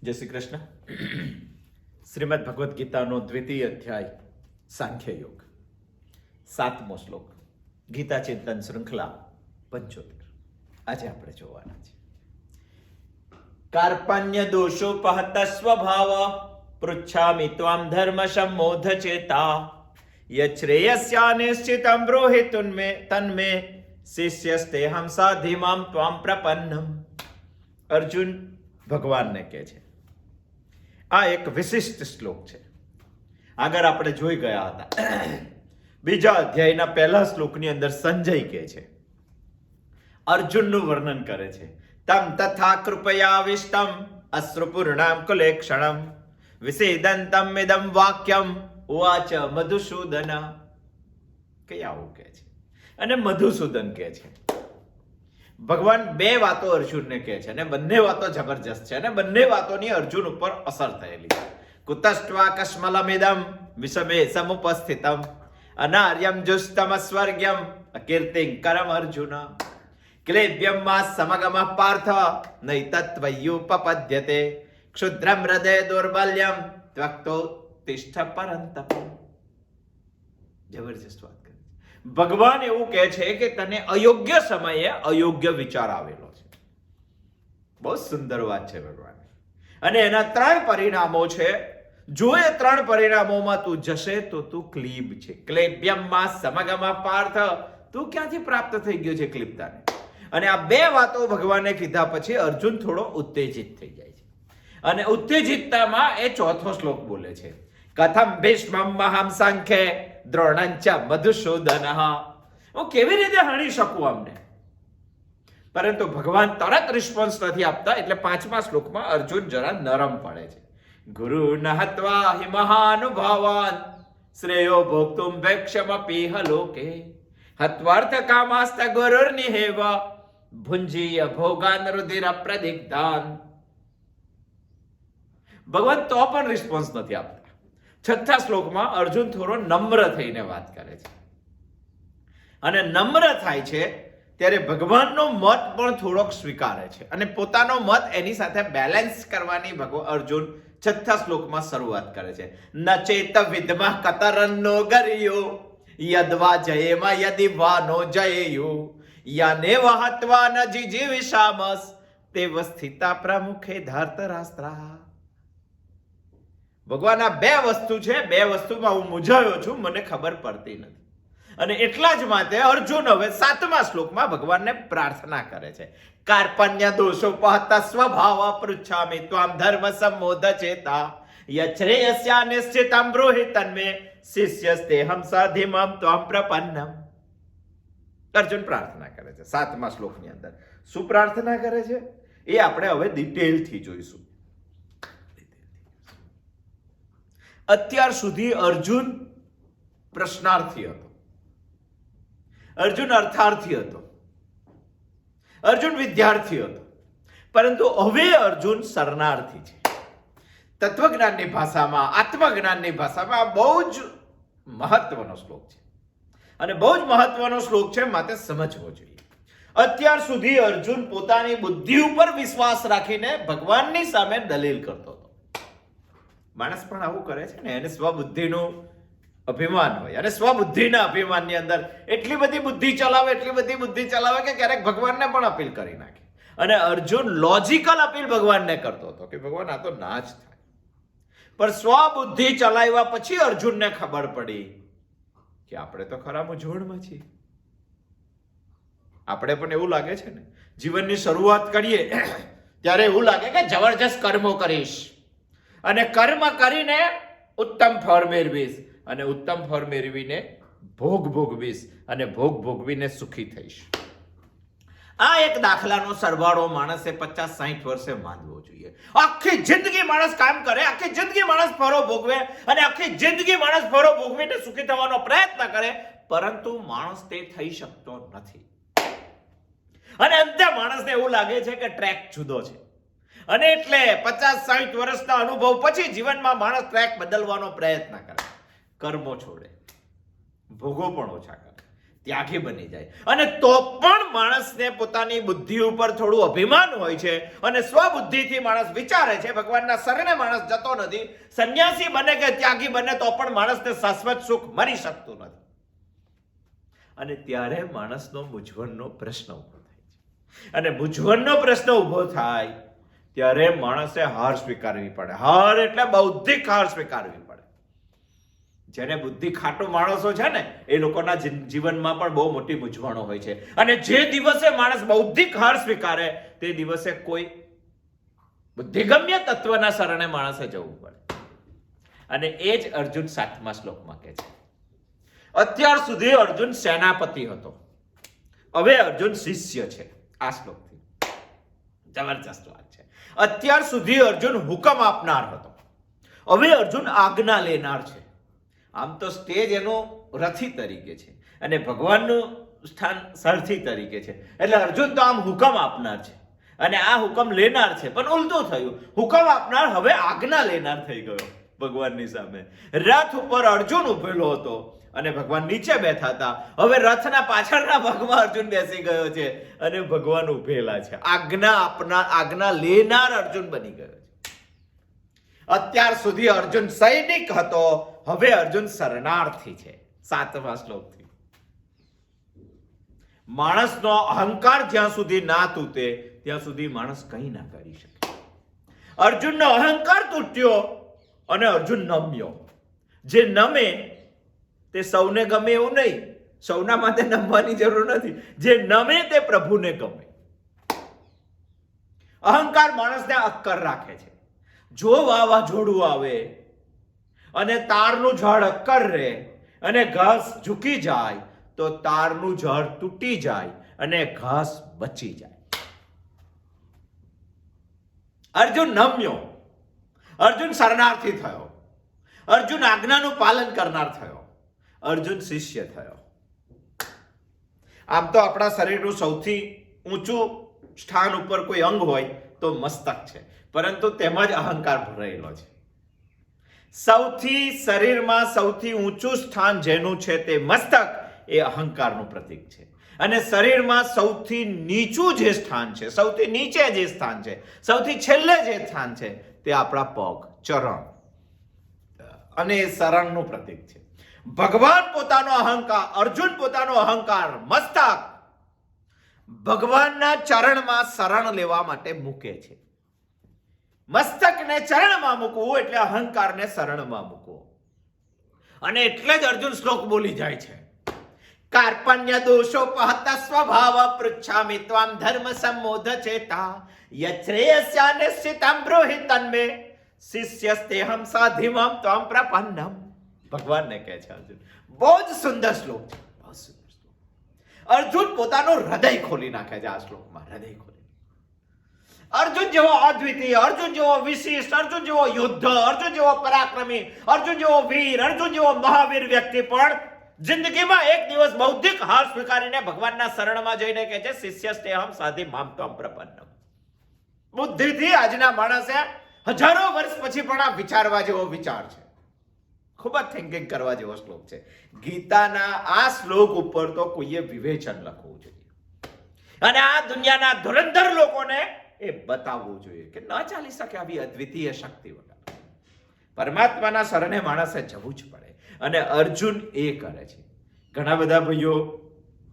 જય શ્રી કૃષ્ણ. શ્રીમદ ભગવદ્ ગીતાનો દ્વિતીય અધ્યાય સાંખ્ય યોગ, 7મો શ્લોક, ગીતા ચિંતન શૃંખલા 75. આજે આપણે જોવાના છે. કાર્પણ્ય દોષોપહત સ્વભાવ પૃચ્છામિ ત્વામ ધર્મ સંમોધ ચેતા યશ્રેયસ્યાનિશ્ચિતં બ્રૂહિ તન્મે શિષ્યસ્તેહં સાધિમામ ત્વામ પ્રપન્નમ. અર્જુન ભગવાનને કહે છે. આ એક વિશિષ્ટ શ્લોક છે. આગળ આપણે જોઈ ગયા હતા. બીજા અધ્યાયના પહેલા શ્લોકની અંદર સંજય કહે છે, અર્જુનનું વર્ણન કરે છે. તમ તથા કૃપયાવિષ્ટમ અશ્રુપૂર્ણામ કુલેક્ષણમ વિષેદંતમ ઇદમ વાક્યમ ઉવાચ મધુસૂદન. કઈ આવું કહે છે. અને મધુસૂદન કહે છે, ભગવાન બે વાતો અર્જુનને કહે છે અને બંને વાતો જબરજસ્ત છે અને બંને વાતોની અર્જુન ઉપર અસર થયેલી છે. કુતસ્ત્વા કસ્મલમિદમ વિષમે સમુપસ્થિતમ અનાર્યમ જુસ્તમ સ્વર્ગ્યમ અકીર્તિં કરમ અર્જુન ક્લેવ્યમ મા સમગમઃ પાર્થ નૈતત્વયુપપદ્યતે ક્ષુદ્રમ હૃદય દૌર્બલ્યમ ત્વક્તો તિષ્ઠ પરંતપ. જબરજસ્ત વાત. ભગવાન એવું કહે છે કે તને અયોગ્ય સમયે અયોગ્ય વિચાર આવેલો છે. બહુ સુંદર વાત છે ભગવાન. અને એના 3 પરિણામો છે. જો એ 3 પરિણામોમાં તું જશે તો તું ક્લીબ છે. ક્લેબ્યમમાં સમગમઃ પાર્થ, તું ક્યાંથી પ્રાપ્ત થઈ ગયો છે ક્લિપ્તાને? અને આ 2 વાતો ભગવાને કીધા પછી અર્જુન થોડો ઉત્તેજિત થઈ જાય છે. અને ઉત્તેજિતતામાં એ 4થો શ્લોક બોલે છે, કથમ ભીષ્મં મહં સંખ્યે દ્રોણંચ મધુસૂદન. હું કેવી રીતે હણી શકું અમને? પરંતુ ભગવાન તરત રિસ્પોન્સ નથી આપતા. એટલે 5મા શ્લોકમાં અર્જુન જરા નરમ પડે છે. ગુરુ નહત્વા હિ મહાનુભાવાન શ્રેયો ભોક્તુમ ભેક્ષમપીહ લોકે હત્વાર્થ કામાસ્ત ગુરુર્નિહેવ ભુંજીય ભોગાન રુધિર પ્રદિગ્ધાન. ભગવાન તો પણ રિસ્પોન્સ નથી આપતા. 6થા શ્લોકમાં અર્જુન થોડો નમ્ર થઈને વાત કરે છે. અને નમ્ર થાય છે ત્યારે ભગવાનનો મત પણ થોડોક સ્વીકારે છે અને પોતાનો મત એની સાથે બેલેન્સ કરવાની અર્જુન 6થા શ્લોકમાં શરૂઆત કરે છે. ન ચેત વિદ્મઃ કતરન્નો ગર્યો યદ્વા જયેમા યદિ વાનો જયેયુ યાને વહત્વા ન જીજીવિષામસ તેવ સ્થિતા પ્રમુખે ધાર્તરાષ્ટ્રા. ભગવાન આ 2 વસ્તુ છે, 2 વસ્તુમાં હું મૂંઝાયો છું, મને ખબર પડતી નથી. અને એટલા જ માટે અર્જુન હવે 7મા શ્લોકમાં ભગવાનને પ્રાર્થના કરે છે. કાર્પણ્ય દોષોપહત સ્વભાવ પૃચ્છામિ ત્વામ ધર્મ સંમોધ ચેતા યશ્રેયસ્યા નિશ્ચિતં બ્રૂહિ તન્મે શિષ્યસ્તેહં સાધિમામ ત્વામ પ્રપન્નમ. અર્જુન પ્રાર્થના કરે છે 7મા શ્લોકની અંદર. શું પ્રાર્થના કરે છે એ આપણે હવે ડિટેલથી જોઈશું. અત્યાર સુધી અર્જુન પ્રશ્નાર્થી હતો, અર્જુન અર્થાર્થી હતો, અર્જુન વિદ્યાર્થી હતો. પરંતુ હવે અર્જુન શરણાર્થી છે. તત્વજ્ઞાનની ભાષામાં, આત્મજ્ઞાનની ભાષામાં બહુ જ મહત્વનો શ્લોક છે અને બહુ જ મહત્વનો શ્લોક છે, માટે સમજવો જોઈએ. અત્યાર સુધી અર્જુન પોતાની બુદ્ધિ ઉપર વિશ્વાસ રાખીને ભગવાનની સામે દલીલ કરતો હતો. માણસ પણ આવું કરે છે ને, એને સ્વબુદ્ધિનું અભિમાન હોય અને સ્વબુદ્ધિના અભિમાનની અંદર એટલી બધી બુદ્ધિ ચલાવે કે ક્યારેક ભગવાનને પણ અપીલ કરી નાખે. અને અર્જુન લોજિકલ અપીલ ભગવાનને કરતો હતો કે ભગવાન આ તો ના જ થાય. પણ સ્વબુદ્ધિ ચલાવ્યા પછી અર્જુનને ખબર પડી કે આપણે તો ખરા મૂંઝવણમાં છીએ. આપણે પણ એવું લાગે છે ને, જીવનની શરૂઆત કરીએ ત્યારે એવું લાગે કે જબરજસ્ત કર્મો કરીશ અને કર્મ કરીને ઉત્તમ ફળ મેળવીશ અને ઉત્તમ ફળ મેળવીને ભોગ ભોગવીશ અને ભોગ ભોગવીને સુખી થઈશ. આ એક દાખલાનો સરવાળો માણસે 50-60 વર્ષે માંડવો જોઈએ. આખી જિંદગી માણસ કામ કરે, આખી જિંદગી માણસ ફળો ભોગવે અને આખી જિંદગી માણસ ફળો ભોગવીને સુખી થવાનો પ્રયત્ન કરે, પરંતુ માણસ તે થઈ શકતો નથી. અને અંતે માણસને એવું લાગે છે કે ટ્રેક જુદો છે. અને એટલે 50-60 વર્ષના અનુભવ પછી જીવનમાં માણસ ટ્રેક બદલવાનો પ્રયત્ન કરે, કર્મો છોડે, ભોગો પણ ઓછા કરે. ત્યાગી બની જાય. અને તો પણ માણસને પોતાની બુદ્ધિ ઉપર થોડું અભિમાન હોય છે અને સ્વબુદ્ધિથી માણસ વિચારે છે, ભગવાનના શરણે માણસ જતો નથી. સંન્યાસી બને કે ત્યાગી બને તો પણ માણસને શાશ્વત સુખ મળી શકતું નથી. અને ત્યારે માણસનો મૂંઝવણનો પ્રશ્ન ઉભો થાય છે. અને મૂંઝવણનો પ્રશ્ન ઉભો થાય ત્યારે માણસે હાર સ્વીકારવી પડે. હાર એટલે બૌદ્ધિક હાર સ્વીકારવી પડે. જેને બુદ્ધિ ખાટો માણસો છે ને એ લોકોના જીવનમાં પણ બહુ મોટી મૂંઝવણો હોય છે. અને જે દિવસે માણસ બૌદ્ધિક હાર સ્વીકારે તે દિવસે કોઈ બુદ્ધિગમ્ય તત્વના શરણે માણસે જવું પડે. અને એ જ અર્જુન 7મા શ્લોકમાં કહે છે. અત્યાર સુધી અર્જુન સેનાપતિ હતો, હવે અર્જુન શિષ્ય છે. આ શ્લોકથી જબરજસ્ત વાત છે. અત્યાર સુધી અર્જુન હુકમ આપનાર હતો, હવે અર્જુન આજ્ઞા લેનાર છે. આમ તો સ્ટેજ એનું રથી તરીકે છે અને ભગવાનનું સ્થાન સારથી તરીકે છે. એટલે અર્જુન તો આમ હુકમ આપનાર છે અને આ હુકમ લેનાર છે. પણ ઉલટું થયું, હુકમ આપનાર હવે આજ્ઞા લેનાર થઈ ગયો ભગવાનની સામે. રથ ઉપર અર્જુન ઉભેલો હતો અને ભગવાન નીચે બેઠા હતા. હવે રથના પાછળના ભાગમાં અર્જુન બેસી ગયો છે અને ભગવાન ઉભેલા છે. આજ્ઞા આપનાર, આજ્ઞા લેનાર અર્જુન બની ગયો છે. અત્યાર સુધી અર્જુન સૈનિક હતો, હવે અર્જુન શરણાર્થી છે. 7મા શ્લોકથી માણસનો અહંકાર જ્યાં સુધી ના તૂટે ત્યાં સુધી માણસ કંઈ ના કરી શકે. અર્જુનનો અહંકાર તૂટ્યો અને અર્જુન નમ્યો. જે નમે તે સૌને ગમે એવું નહીં, સૌના માટે નમવાની જરૂર નથી. જે નમે તે પ્રભુને ગમે. અહંકાર માણસને અક્કર રાખે છે. જો વાવાઝોડું આવે અને તારનું ઝાડ અક્કર રહે અને ઘાસ ઝૂકી જાય તો તારનું ઝાડ તૂટી જાય અને ઘાસ બચી જાય. અર્જુન નમ્યો, અર્જુન શરણાર્થી થયો, અર્જુન આજ્ઞાનું પાલન કરનાર થયો, અર્જુન શિષ્ય થયો. આમ તો આપણા શરીરનું સૌથી ઊંચું સ્થાન ઉપર કોઈ અંગ હોય તો મસ્તક છે, પરંતુ તેમાં જ અહંકાર ભરાયેલો છે. સૌથી શરીરમાં સૌથી ઊંચું સ્થાન જેનું છે તે મસ્તક એ અહંકારનું પ્રતીક છે. અને શરીરમાં સૌથી નીચું જે સ્થાન છે, સૌથી નીચે જે સ્થાન છે, સૌથી છેલ્લે જે સ્થાન છે તે આપણા પગ, ચરણ, અને એ શરણનું પ્રતીક છે. ભગવાન પોતાનો અહંકાર, અર્જુન પોતાનો અહંકાર મસ્તક ભગવાનના ચરણમાં શરણ લેવા માટે મૂકે છે. મસ્તકને ચરણમાં મૂકવું એટલે અહંકારને શરણમાં મૂકવો. અને એટલે જ અર્જુન શ્લોક બોલી જાય છે. કાર્પણ્ય દોષોપહત સ્વભાવ પૃચ્છામિ ત્વામ ધર્મ સંમોધ ચેતા યશ્રેયસ્યાનિશ્ચિતં બ્રૂહિ તન્મે શિષ્યસ્તેહમ સાધિમામ ત્વામ પ્રપન્નમ. ભગવાનને કહે છે અર્જુન. બહુ જ સુંદર શ્લોક છે, બહુ સુંદર શ્લોક. અર્જુન પોતાનું હૃદય ખોલી નાખે છે આ શ્લોકમાં. હૃદય ખોલી. અર્જુન જેવો અદ્વિતીય, અર્જુન જેવો વિશિષ્ટ, અર્જુન જેવો યોદ્ધ, અર્જુન જેવો પરાક્રમી, અર્જુન જેવો વીર, અર્જુન જેવો મહાવીર વ્યક્તિ પણ જિંદગીમાં એક દિવસ બૌદ્ધિક હાર સ્વીકારીને ભગવાનના શરણમાં જઈને કહે છે શિષ્યસ્તેહમ સાધિ મામ ત્વમ પ્રપન્નમ. બુદ્ધિથી આજના માણસે હજારો વર્ષ પછી પણ આ વિચારવા જેવો વિચાર છે. ખૂબ જ થિંકિંગ કરવા જેવો શ્લોક છે. ગીતાના આ શ્લોક ઉપર તો કોઈએ વિવેચન લખવું જોઈએ અને આ દુનિયાના ધુરંધર લોકોને એ બતાવવું જોઈએ કે ન ચાલી શકે આવી અદ્વિતીય શક્તિ વગર. પરમાત્માના શરણે માણસે જવું જ પડે અને અર્જુન એ કરે છે. ઘણા બધા ભાઈઓ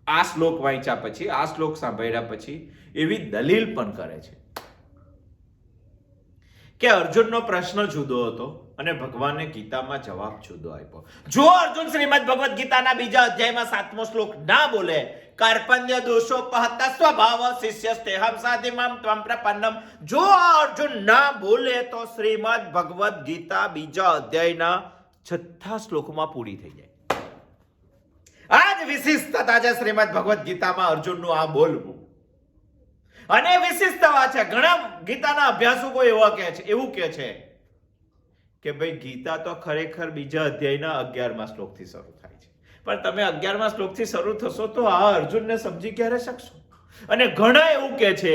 આ શ્લોક વાંચ્યા પછી, આ શ્લોક સાંભળ્યા પછી એવી દલીલ પણ કરે છે કે અર્જુનનો પ્રશ્ન જુદો હતો અને ભગવાને ગીતામાં જવાબ જુદો આપ્યો. જો અર્જુન શ્રીમદ ભગવદ ગીતાના બીજા અધ્યાયમાં 7મો શ્લોક ના બોલે, કાર્પણ્ય દોષોપહત સ્વભાવ શિષ્યસ્તેહમ સાધિમામ ત્વમ પ્રપન્નમ, જો આ અર્જુન ના બોલે તો શ્રીમદ ભગવદ ગીતા બીજા અધ્યાયના 6થા શ્લોકમાં પૂરી થઈ જાય. આ જ વિશિષ્ટતા છે શ્રીમદ ભગવદ ગીતામાં અર્જુનનું આ બોલવું. અને વિશિષ્ટ વાત છે. ઘણા ગીતાના અભ્યાસકો એવું કહે છે કે ભાઈ ગીતા તો ખરેખર બીજા અધ્યાયના 11મા શ્લોકથી શરૂ થાય છે, પણ તમે 11મા શ્લોકથી શરૂ થશો તો આ અર્જુનને સમજી ક્યારે શકશો? અને ઘણા એવું કહે છે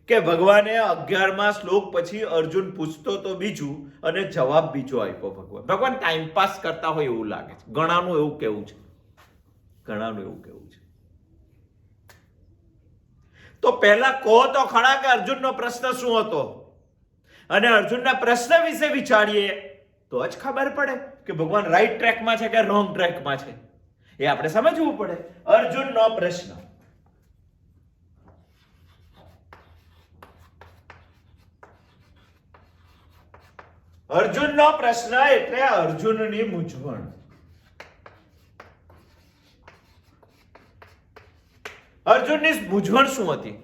કે ભગવાને 11મા શ્લોક પછી અર્જુન પૂછતો તો બીજું અને જવાબ બીજો આપ્યો. ભગવાન ટાઈમ પાસ કરતા હોય એવું લાગે છે. ઘણાનું એવું કહેવું છે. ઘણાનું એવું કેવું છે. તો પહેલા કહો તો ખરા કે અર્જુનનો પ્રશ્ન શું હતો, અને અર્જુનના પ્રશ્ન વિશે વિચારીએ તો જ ખબર પડે કે ભગવાન રાઈટ ટ્રેકમાં છે કે રોંગ ટ્રેકમાં છે. એ આપણે સમજવું પડે. અર્જુનનો પ્રશ્ન. અર્જુનનો પ્રશ્ન એટલે અર્જુનની મૂંઝવણ. અર્જુનની મૂંઝવણ શું હતી?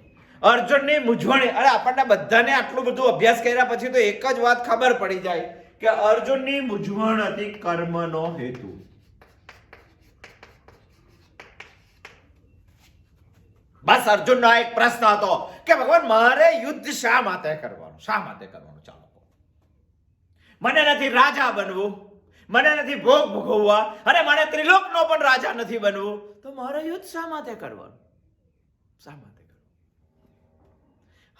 અર્જુનની મૂંઝવણ, અરે આપણને બધાને આટલું બધું અભ્યાસ કર્યા પછી તો એક જ વાત ખબર પડી જાય કે અર્જુનની મૂંઝવણ હતી કર્મનો હેતુ. બસ અર્જુનનો એક પ્રશ્ન હતો કે ભગવાન મારે યુદ્ધ શા માટે કરવાનું, શા માટે કરવાનું? ચાલો, મને નથી રાજા બનવું, મને નથી ભોગ ભોગવવા, અને મને ત્રિલોકનો પણ રાજા નથી બનવું, તો મારે યુદ્ધ શા માટે કરવાનું? શા માટે?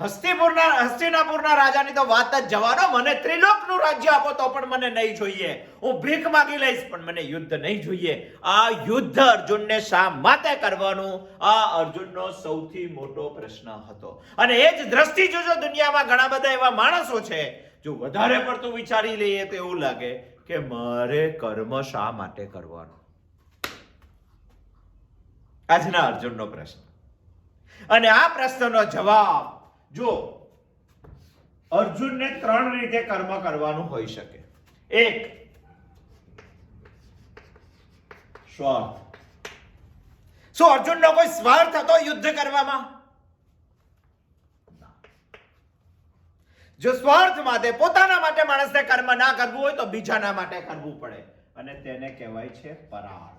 હસ્તિનાપુરના રાજાની તો વાત જ જવાનો. મને ત્રિલોકનું રાજ્ય આપો તો પણ મને નહીં જોઈએ. હું ભીખ માંગી લઈશ પણ મને યુદ્ધ નહીં જોઈએ. આ યુદ્ધ અર્જુનને શા માટે કરવાનું? આ અર્જુનનો સૌથી મોટો પ્રશ્ન હતો. અને એ જ દ્રષ્ટિ જોજો, દુનિયામાં ઘણા બધા એવા માણસો છે, જો વધારે પડતું વિચારી લઈએ તો એવું લાગે કે મારે કર્મ શા માટે કરવાનું. આજના અર્જુનનો પ્રશ્ન. અને આ પ્રશ્નનો જવાબ જો અર્જુનને 3 રીતે કર્મ કરવાનું હોઈ શકે. 1, સ્વાર્થ. શું અર્જુનનો કોઈ સ્વાર્થ હતો યુદ્ધ કરવામાં? જો સ્વાર્થ માટે, પોતાના માટે માણસને કર્મ ના કરવું હોય તો બીજાના માટે કરવું પડે, અને તેને કહેવાય છે પરાર્થ.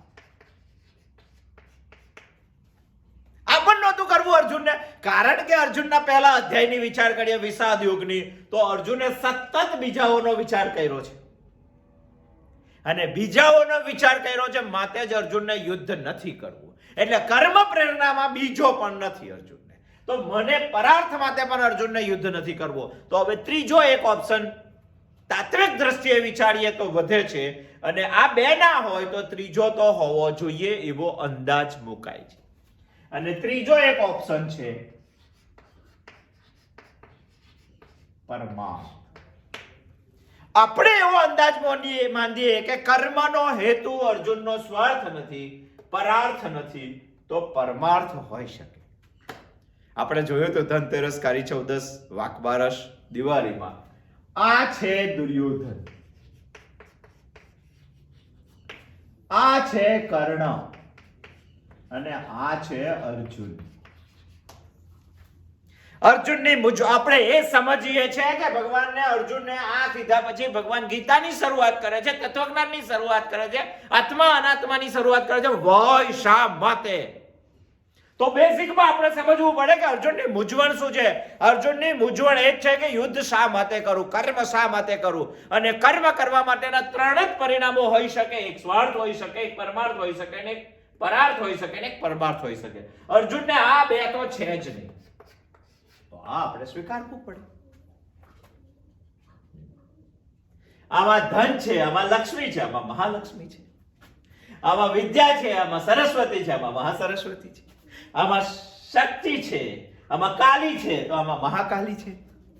નહોતું કરવું અર્જુનને, કારણ કે અર્જુનના પહેલા અધ્યાયની વિચાર કરીએ વિષાદ યુગની, તો અર્જુને સતત બીજાઓનો વિચાર કર્યો છે, અને બીજાઓનો વિચાર કર્યો છે, માટે જ અર્જુનને યુદ્ધ નથી કરવું. એટલે કર્મ પ્રેરણામાં બીજો પણ નથી અર્જુનને. તો મને પરાર્થ માટે પણ અર્જુનને યુદ્ધ નથી કરવો. તો હવે ત્રીજો એક ઓપ્શન તાત્વિક દ્રષ્ટિએ વિચારીએ તો વધે છે, અને આ બે ના હોય તો ત્રીજો તો હોવો જોઈએ એવો અંદાજ મુકાય છે. અને ત્રીજો એક ઓપ્શન છે પરમાર્થ. આપણે એવો અંદાજ માંડીએ કે કર્મનો હેતુ અર્જુનનો સ્વાર્થ નથી, પરાર્થ નથી, તો પરમાર્થ હોઈ શકે. આપણે જોયું તો ધનતેરસ, કાળી ચૌદસ, વાકબારસ, દિવાળીમાં આ છે દુર્યોધન, આ છે કર્ણ, અને આ છે અર્જુન. અર્જુનની આપણે એ સમજીએ છે કે ભગવાનને અર્જુનને આ કીધા પછી ભગવાન ગીતાની શરૂઆત કરે છે, તત્વજ્ઞાનની શરૂઆત કરે છે, આત્મા અનાત્માની શરૂઆત કરે છે. વય શા માટે? તો બેઝિકમાં આપણે સમજવું પડે કે અર્જુનની મૂંઝવણ શું છે. અર્જુનની મૂંઝવણ એ જ છે કે યુદ્ધ શા માટે કરું, કર્મ શા માટે કરું. અને કર્મ કરવા માટેના 3 જ પરિણામો હોઈ શકે. એક સ્વાર્થ હોઈ શકે, એક પરમાર્થ હોઈ શકે, અને એક પરાર્થ હોઈ શકે, ને એક પરમાર્થ હોઈ શકે. અર્જુનને આ બે તો છે જ નહીં, તો આ આપણે સ્વીકારવું પડે. આમાં ધન છે, આમાં લક્ષ્મી છે, આમાં મહાલક્ષ્મી છે, આમાં વિદ્યા છે, આમાં સરસ્વતી છે, આમાં મહાસરસ્વતી છે, આમાં શક્તિ છે, આમાં કાલી છે, તો આમાં મહાકાલી છે.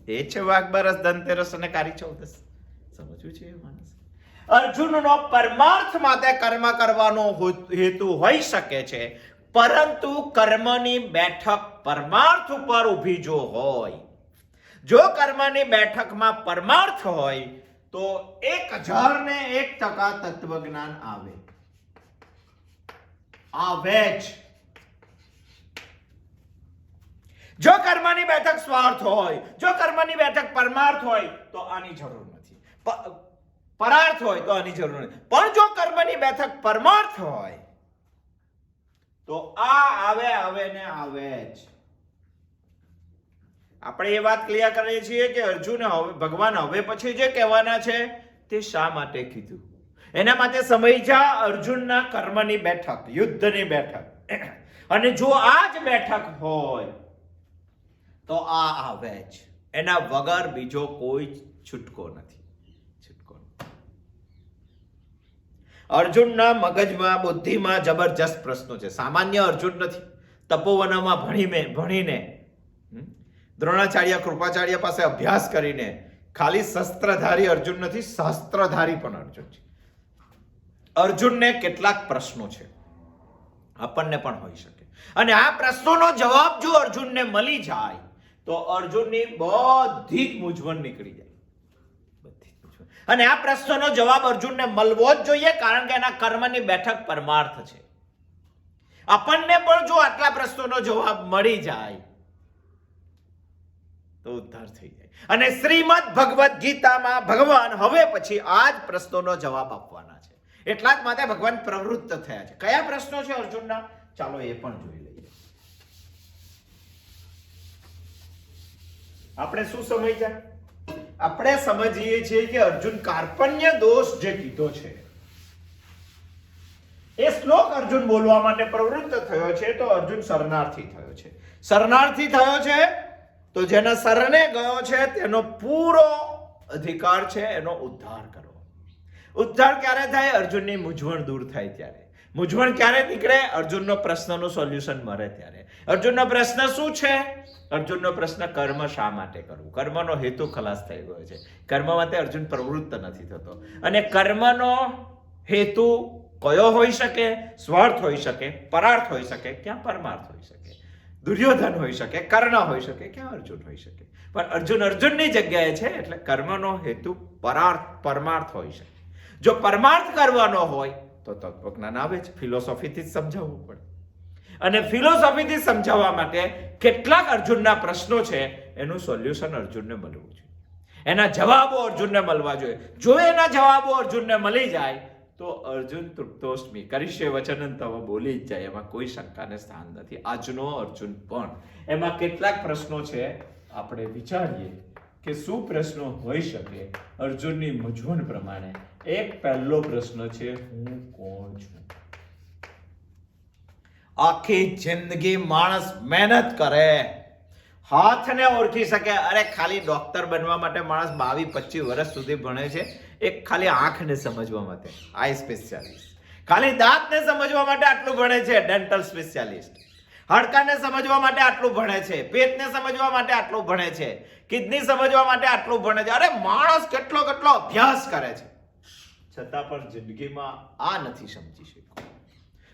એ છે વાઘબારસ, ધનતેરસ અને કાળી ચૌદસ. સમજવું છે માણસ. અર્જુનનો પરમાર્થ માટે કર્મ કરવાનો હેતુ હોઈ શકે છે, પરંતુ કર્મની બેઠક પરમાર્થ ઉપર ઊભી જો હોય, જો કર્મની બેઠકમાં પરમાર્થ હોય તો 1001% તત્વજ્ઞાન આવે જ. જો કર્મની બેઠક સ્વાર્થ હોય, જો કર્મની બેઠક પરમાર્થ હોય તો આની જરૂર નથી. પરાર્થ હોય તો આની જરૂર નથી. પણ જો કર્મની બેઠક પરમાર્થ હોય તો આ આવે ને આવે જ. આપણે એ વાત ક્લિયર કરીએ છીએ કે અર્જુન ભગવાન હવે પછી જે કહેવાના છે તે શા માટે કીધું. એના માટે સમજ્યા અર્જુનના કર્મની બેઠક, યુદ્ધની બેઠક. અને જો આ જ બેઠક હોય તો આ આવે જ. એના વગર બીજો કોઈ છૂટકો નથી. અર્જુનના મગજમાં બુદ્ધિમાં જબરજસ્ત પ્રશ્નો છે. સામાન્ય અર્જુન નથી. તપોવનમાં ભણીને દ્રોણાચાર્ય કૃપાચાર્ય પાસે અભ્યાસ કરીને ખાલી શસ્ત્રધારી અર્જુન નથી, શાસ્ત્રધારી પણ અર્જુન છે. અર્જુનને કેટલાક પ્રશ્નો છે, આપણને પણ હોઈ શકે, અને આ પ્રશ્નોનો જવાબ જો અર્જુનને મળી જાય તો અર્જુનની બધી જ મૂંઝવણ નીકળી જાય. અને આ પ્રશ્નનો જવાબ અર્જુનને મળવો જ જોઈએ, કારણ કે એના કર્મની બેઠક પરમાર્થ છે. આપણને પણ જો આટલા પ્રશ્નોનો જવાબ મળી જાય તો ઉદ્ધાર થઈ જાય. અને શ્રીમદ ભગવદ ગીતામાં ભગવાન હવે પછી આ જ પ્રશ્નોનો જવાબ આપવાના છે. એટલા જ માટે ભગવાન પ્રવૃત્ત થયા છે. કયા પ્રશ્નો છે અર્જુનના? ચાલો એ પણ જોઈ લઈએ. આપણે શું સમજ્યા? આપણે સમજીએ છીએ કે અર્જુન કાર્પણ્ય દોષ જે કીધો છે એ શ્લોક અર્જુન બોલવા માટે પ્રવૃત્ત થયો છે, તો અર્જુન શરણાર્થી થયો છે. શરણાર્થી થયો છે તો જેના શરણે ગયો છે તેનો પૂરો અધિકાર છે એનો ઉદ્ધાર કરવો. ઉદ્ધાર ક્યારે થાય? અર્જુનની મૂંઝવણ દૂર થાય ત્યારે. મૂંઝવણ ક્યારે નીકળે? અર્જુનનો પ્રશ્નનું સોલ્યુશન મળે ત્યારે. અર્જુનનો પ્રશ્ન શું છે? અર્જુનનો પ્રશ્ન કર્મ શા માટે કરવું? કર્મનો હેતુ ખલાસ થઈ ગયો છે. કર્મ માટે અર્જુન પ્રવૃત્ત નથી થતો. અને કર્મનો હેતુ કયો હોઈ શકે? સ્વાર્થ હોઈ શકે, પરાર્થ હોઈ શકે, ક્યાં પરમાર્થ હોઈ શકે, દુર્યોધન હોઈ શકે, કર્ણ હોઈ શકે, ક્યાં અર્જુન હોઈ શકે. પણ અર્જુન અર્જુનની જગ્યાએ છે, એટલે કર્મનો હેતુ પરમાર્થ હોઈ શકે. જો પરમાર્થ કરવાનો હોય તો તત્વજ્ઞાન આવે જ, ફિલોસોફીથી જ સમજાવવું પડે. અને ફિલોસોફીથી સમજાવવા માટે કેટલાક અર્જુનના પ્રશ્નો છે એનું સોલ્યુશન અર્જુનને મળવું જોઈએ, એના જવાબો અર્જુનને મળવા જોઈએ. જો એના જવાબો અર્જુનને મળી જાય તો અર્જુન તૃપ્તોસ્મી કરીષ્ય વચનં તવ બોલી જ જાય, એમાં કોઈ શંકાને સ્થાન નથી. આજનો અર્જુન પણ એમાં કેટલાક પ્રશ્નો છે, આપણે વિચારીએ કે શું પ્રશ્નો હોઈ શકે અર્જુનની મૂંઝવણ પ્રમાણે. એક પહેલો પ્રશ્ન છે, હું કોણ છું? આખી જિંદગી માણસ મહેનત કરે, હાથને ઓળખી શકે. અરે ખાલી ડોક્ટર બનવા માટે માણસ 22-25 વર્ષ સુધી ભણે છે, એક ખાલી આંખને સમજવા માટે આઈ સ્પેશિયાલિસ્ટ, ખાલી દાંતને સમજવા માટે આટલું ભણે છે ડેન્ટલ સ્પેશિયાલિસ્ટ, હાડકાને સમજવા માટે આટલું ભણે છે, પેટને સમજવા માટે આટલું ભણે છે, કિડની સમજવા માટે આટલું ભણે છે. અરે માણસ કેટલો અભ્યાસ કરે છે, છતાં પણ જિંદગીમાં આ નથી સમજી શકતો,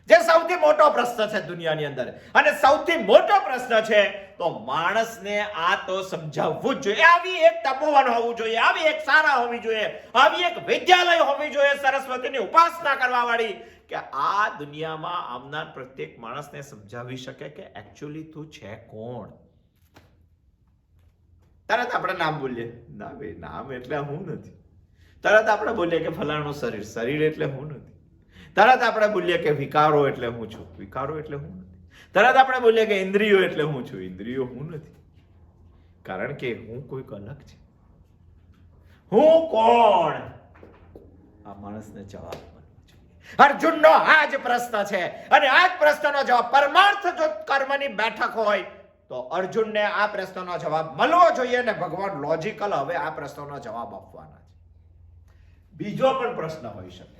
જે સૌથી મોટો પ્રશ્ન છે દુનિયાની અંદર. અને સૌથી મોટો પ્રશ્ન છે તો માણસને આ તો સમજાવવું જ જોઈએ. આવી એક તપોવન હોવું જોઈએ, આવી એક શાળા હોવી જોઈએ, આવી એક વિદ્યાલય હોવી જોઈએ સરસ્વતીની ઉપાસના કરવા વાળી, કે આ દુનિયામાં આવનાર પ્રત્યેક માણસને સમજાવી શકે કે એકચ્યુઅલી તું છે કોણ. તરત આપણે નામ બોલીએ, ના ભાઈ નામ એટલે હું નથી. તરત આપણે બોલીએ કે ફલાણું શરીર એટલે હું નથી. તરત આપણે બોલીએ કે વિકારો એટલે હું છું, વિકારો એટલે હું નથી. તરત આપણે બોલીએ કે ઇન્દ્રિયો એટલે હું છું, ઇન્દ્રિયો હું નથી. કારણ કે હું કોઈક અલગ છે. હું કોણ? આ માણસને જવાબ મળવો જોઈએ. અર્જુનનો આ જ પ્રશ્ન છે, અને આ જ પ્રશ્નનો જવાબ પરમાર્થ જો કર્મની બેઠક હોય તો અર્જુનને આ પ્રશ્નનો જવાબ મળવો જોઈએ, અને ભગવાન લોજિકલ હવે આ પ્રશ્નનો જવાબ આપવાના છે. બીજો પણ પ્રશ્ન હોઈ શકે,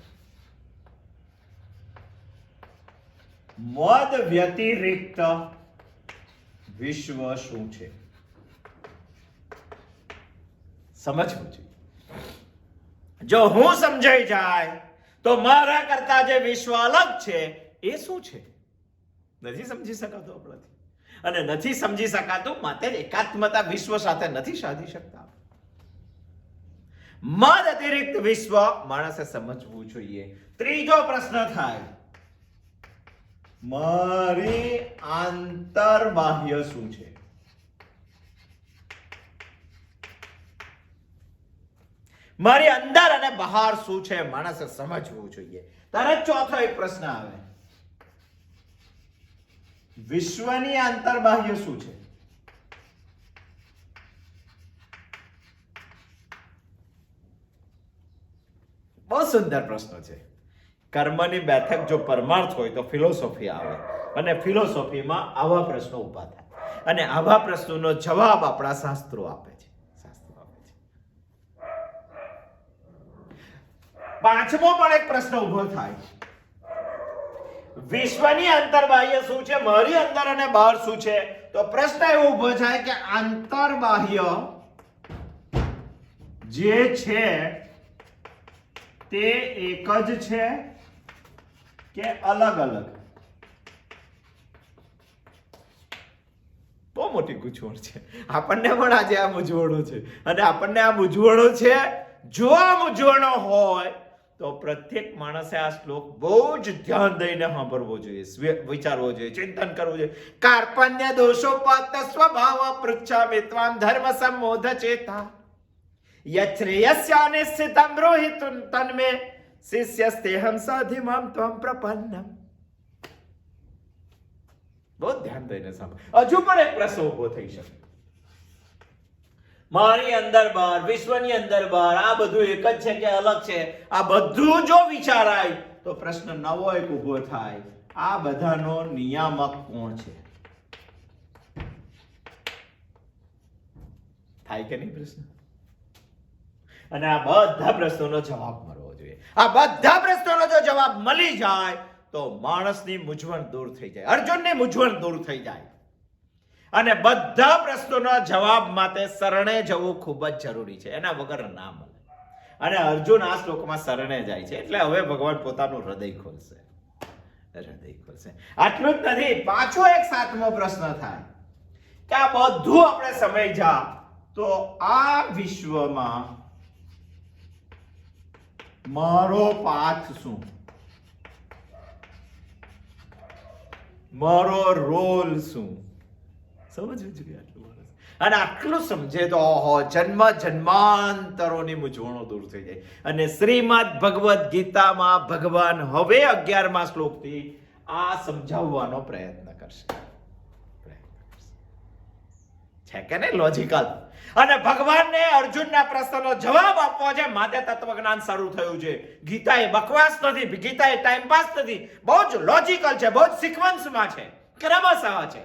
મદ વ્યતિરિક્ત વિશ્વ શું છે? સમજવું જોઈએ. જો હું સમજાઈ જાય તો મારા કરતા જે વિશ્વ અલગ છે એ શું છે? નથી સમજી શકાતું આપણાથી, અને નથી સમજી શકાતું માટે એકાત્મતા વિશ્વ સાથે નથી સાધી શકતા. મદ અતિરિક્ત વિશ્વ માણસે સમજવું જોઈએ. ત્રીજો પ્રશ્ન થાય, મારી આંતરબાહ્ય શું છે? મારી અંદર અને બહાર શું છે માણસે સમજવું જોઈએ. તરત ચોથો એક પ્રશ્ન આવે, વિશ્વની આંતરબાહ્ય શું છે? બહુ સુંદર પ્રશ્ન છે. કર્મની બેઠક જો પરમાર્થ હોય તો ફિલોસોફી આવે, અને ફિલોસોફીમાં આવા પ્રશ્નો ઉભા થાય, અને આવા પ્રશ્નોનો જવાબ આપણા શાસ્ત્રો આપે છે. પાંચમો પણ એક પ્રશ્ન ઉભો થાય, વિશ્વની અંતર્બાહ્ય શું છે, મારી અંદર અને બહાર શું છે? તો પ્રશ્ન એવો ઉભો થાય કે અંતર્બાહ્ય જે છે તે એક જ છે કે અલગ અલગ? બહુ મોટી ગૂંચવણ છે. આપણને પણ આજે આ મૂંઝવણો છે, અને આપણને આ મૂંઝવણો છે. જો આ મૂંઝવણો હોય તો પ્રત્યેક માણસે આ શ્લોક બહુ જ ધ્યાન દઈને સાંભળવો જોઈએ, વિચારવો જોઈએ, ચિંતન કરવું જોઈએ. કાર્પણ્ય દોષોપત સ્વભાવ પૃચ્છામિ ત્વામ ધર્મ સંમોધ ચેતા યશ્રેયસ્યાને સ્થિતમ બ્રૂહિ તન્મે શિષ્યસ્તેહમ સાધિમામ ત્વમ પ્રપન્નમ. બહુ ધ્યાન દઈને સાંભળો. હજુ પણ એક પ્રશ્ન ઉભો થઈ શકે, મારી અંદર બહાર, વિશ્વની અંદર બહાર, આ બધું એક જ છે કે અલગ છે? આ બધું જો વિચારાય તો પ્રશ્ન નવો એક ઉભો થાય, આ બધાનો નિયામક કોણ છે? થાય કે નહીં પ્રશ્ન? અને આ બધા પ્રશ્નોનો જવાબ મળવો જોઈએ. આ બધા પ્રશ્નોનો જો જવાબ મળી જાય તો માણસની મૂંઝવણ દૂર થઈ જાય, અર્જુનની મૂંઝવણ દૂર થઈ જાય. અને બધા પ્રશ્નોના જવાબ માટે શરણે જવું ખૂબ જ જરૂરી છે, એના વગર ના મળે. અને અર્જુન આ શ્લોકમાં શરણે જાય છે, એટલે હવે ભગવાન પોતાનું હૃદય ખોલશે. આટલું જ નથી, પાછો એક સાતમો પ્રશ્ન થાય કે આ બધું આપણે સમજ્યા તો આ વિશ્વમાં મારો પાથ શું, મારો રોલ શું? સમજવું જોઈએ આટલું. અને આટલું સમજે તો જન્મ જન્માંતરોની મૂંઝવણો દૂર થઈ જાય. અને શ્રીમદ ભગવદ ગીતામાં ભગવાન હવે 11મા શ્લોકથી આ સમજાવવાનો પ્રયત્ન કરશે. છે કે નહીં લોજિકલ? અને ભગવાનને અર્જુનના પ્રશ્નનો જવાબ આપવો છે, માટે તત્વજ્ઞાન શરૂ થયું છે. ગીતા એ બકવાસ નથી, ગીતા એ ટાઈમ પાસ નથી, બહુ જ લોજિકલ છે, બહુ જ સિક્વન્સમાં છે, ક્રમશઃ છે.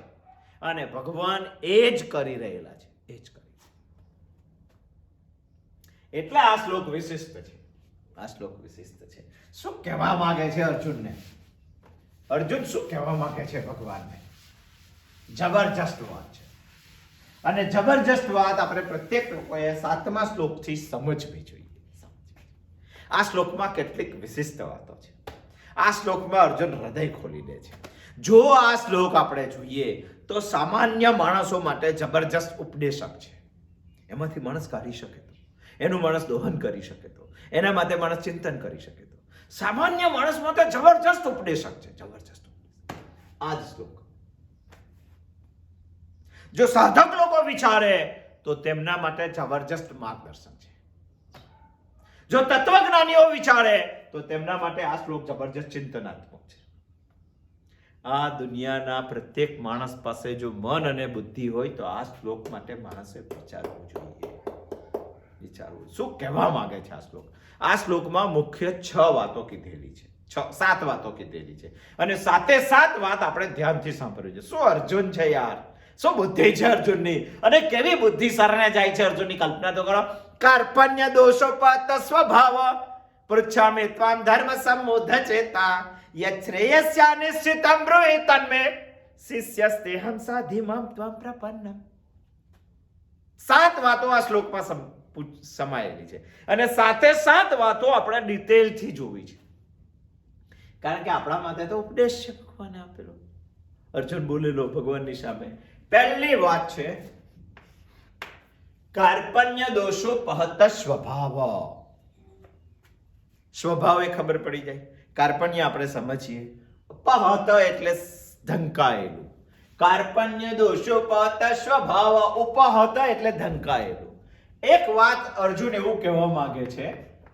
અને ભગવાન એ જ કરી રહેલા છે, એ જ કરી. એટલે આ શ્લોક વિશિષ્ટ છે. આ શ્લોક વિશિષ્ટ છે. શું કહેવા માંગે છે અર્જુનને? અર્જુન શું કહેવા માંગે છે ભગવાનને? જબરજસ્ત વાત છે. અને જબરજસ્ત વાત આપણે પ્રત્યેક લોકોએ 7મા શ્લોકથી સમજવી જોઈએ. આ શ્લોકમાં કેટલીક વિશિષ્ટ વાતો છે. આ શ્લોકમાં અર્જુન હૃદય ખોલી દે છે. જો આ શ્લોક આપણે જોઈએ તો સામાન્ય માણસો માટે જબરજસ્ત ઉપદેશક છે. એમાંથી માણસ કાઢી શકે તો, એનું માણસ દોહન કરી શકે તો, એના માટે માણસ ચિંતન કરી શકે તો, સામાન્ય માણસ માટે જબરજસ્ત ઉપદેશક છે. જબરજસ્ત આ જ શ્લોક જો સાધક લોકો વિચારે તો તેમના માટે જબરજસ્ત માર્ગદર્શન છે. જો તત્વજ્ઞાનીઓ વિચારે તો તેમના માટે આ શ્લોક જબરજસ્ત ચિંતનાત્મક છે. આ દુનિયાના પ્રત્યેક માણસ પાસે જો મન અને બુદ્ધિ હોય તો આ શ્લોક માટે માણસે વિચારવું જોઈએ. શું કહેવા માંગે છે આ શ્લોક? આ શ્લોકમાં મુખ્ય 6 વાતો કીધેલી છે, 7 વાતો કીધેલી છે. અને 7 વાત આપણે ધ્યાનથી સાંભળવી છે. શું અર્જુન છે યાર, શું બુદ્ધિ છે અર્જુનની, અને કેવી બુદ્ધિ શરણે જાય છે અર્જુનની કલ્પના તો કરો. કાર્પણ્ય દોષોપત સ્વભાવ પૃચ્છામિ ત્વામ ધર્મ સંમોધ ચેતા યશ્રેયસ્યા નિશ્ચિતમ બ્રૂહિ તન્મે શિષ્યસ્તેહમ સાધિમામ ત્વમ પ્રપન્નમ. 7 વાતો આ શ્લોકમાં સમાયેલી છે. અને 7 વાતો આપણે ડિટેલથી જોવી છે, કારણ કે આપણા માટે તો ઉપદેશ છે ભગવાને આપેલો. અર્જુન બોલેલો ભગવાનની સામે. પહેલી વાત છે કાર્પણ્ય દોષો પહત સ્વભાવ. સ્વભાવ એ ખબર પડી જાય. કાર્પણ્ય આપણે સમજીએ, પહત એટલે ધંકાયેલું. કાર્પણ્ય દોષો પહત સ્વભાવ, ઉપહત એટલે ધંકાયેલું. એક વાત અર્જુન એવું કહેવા માંગે છે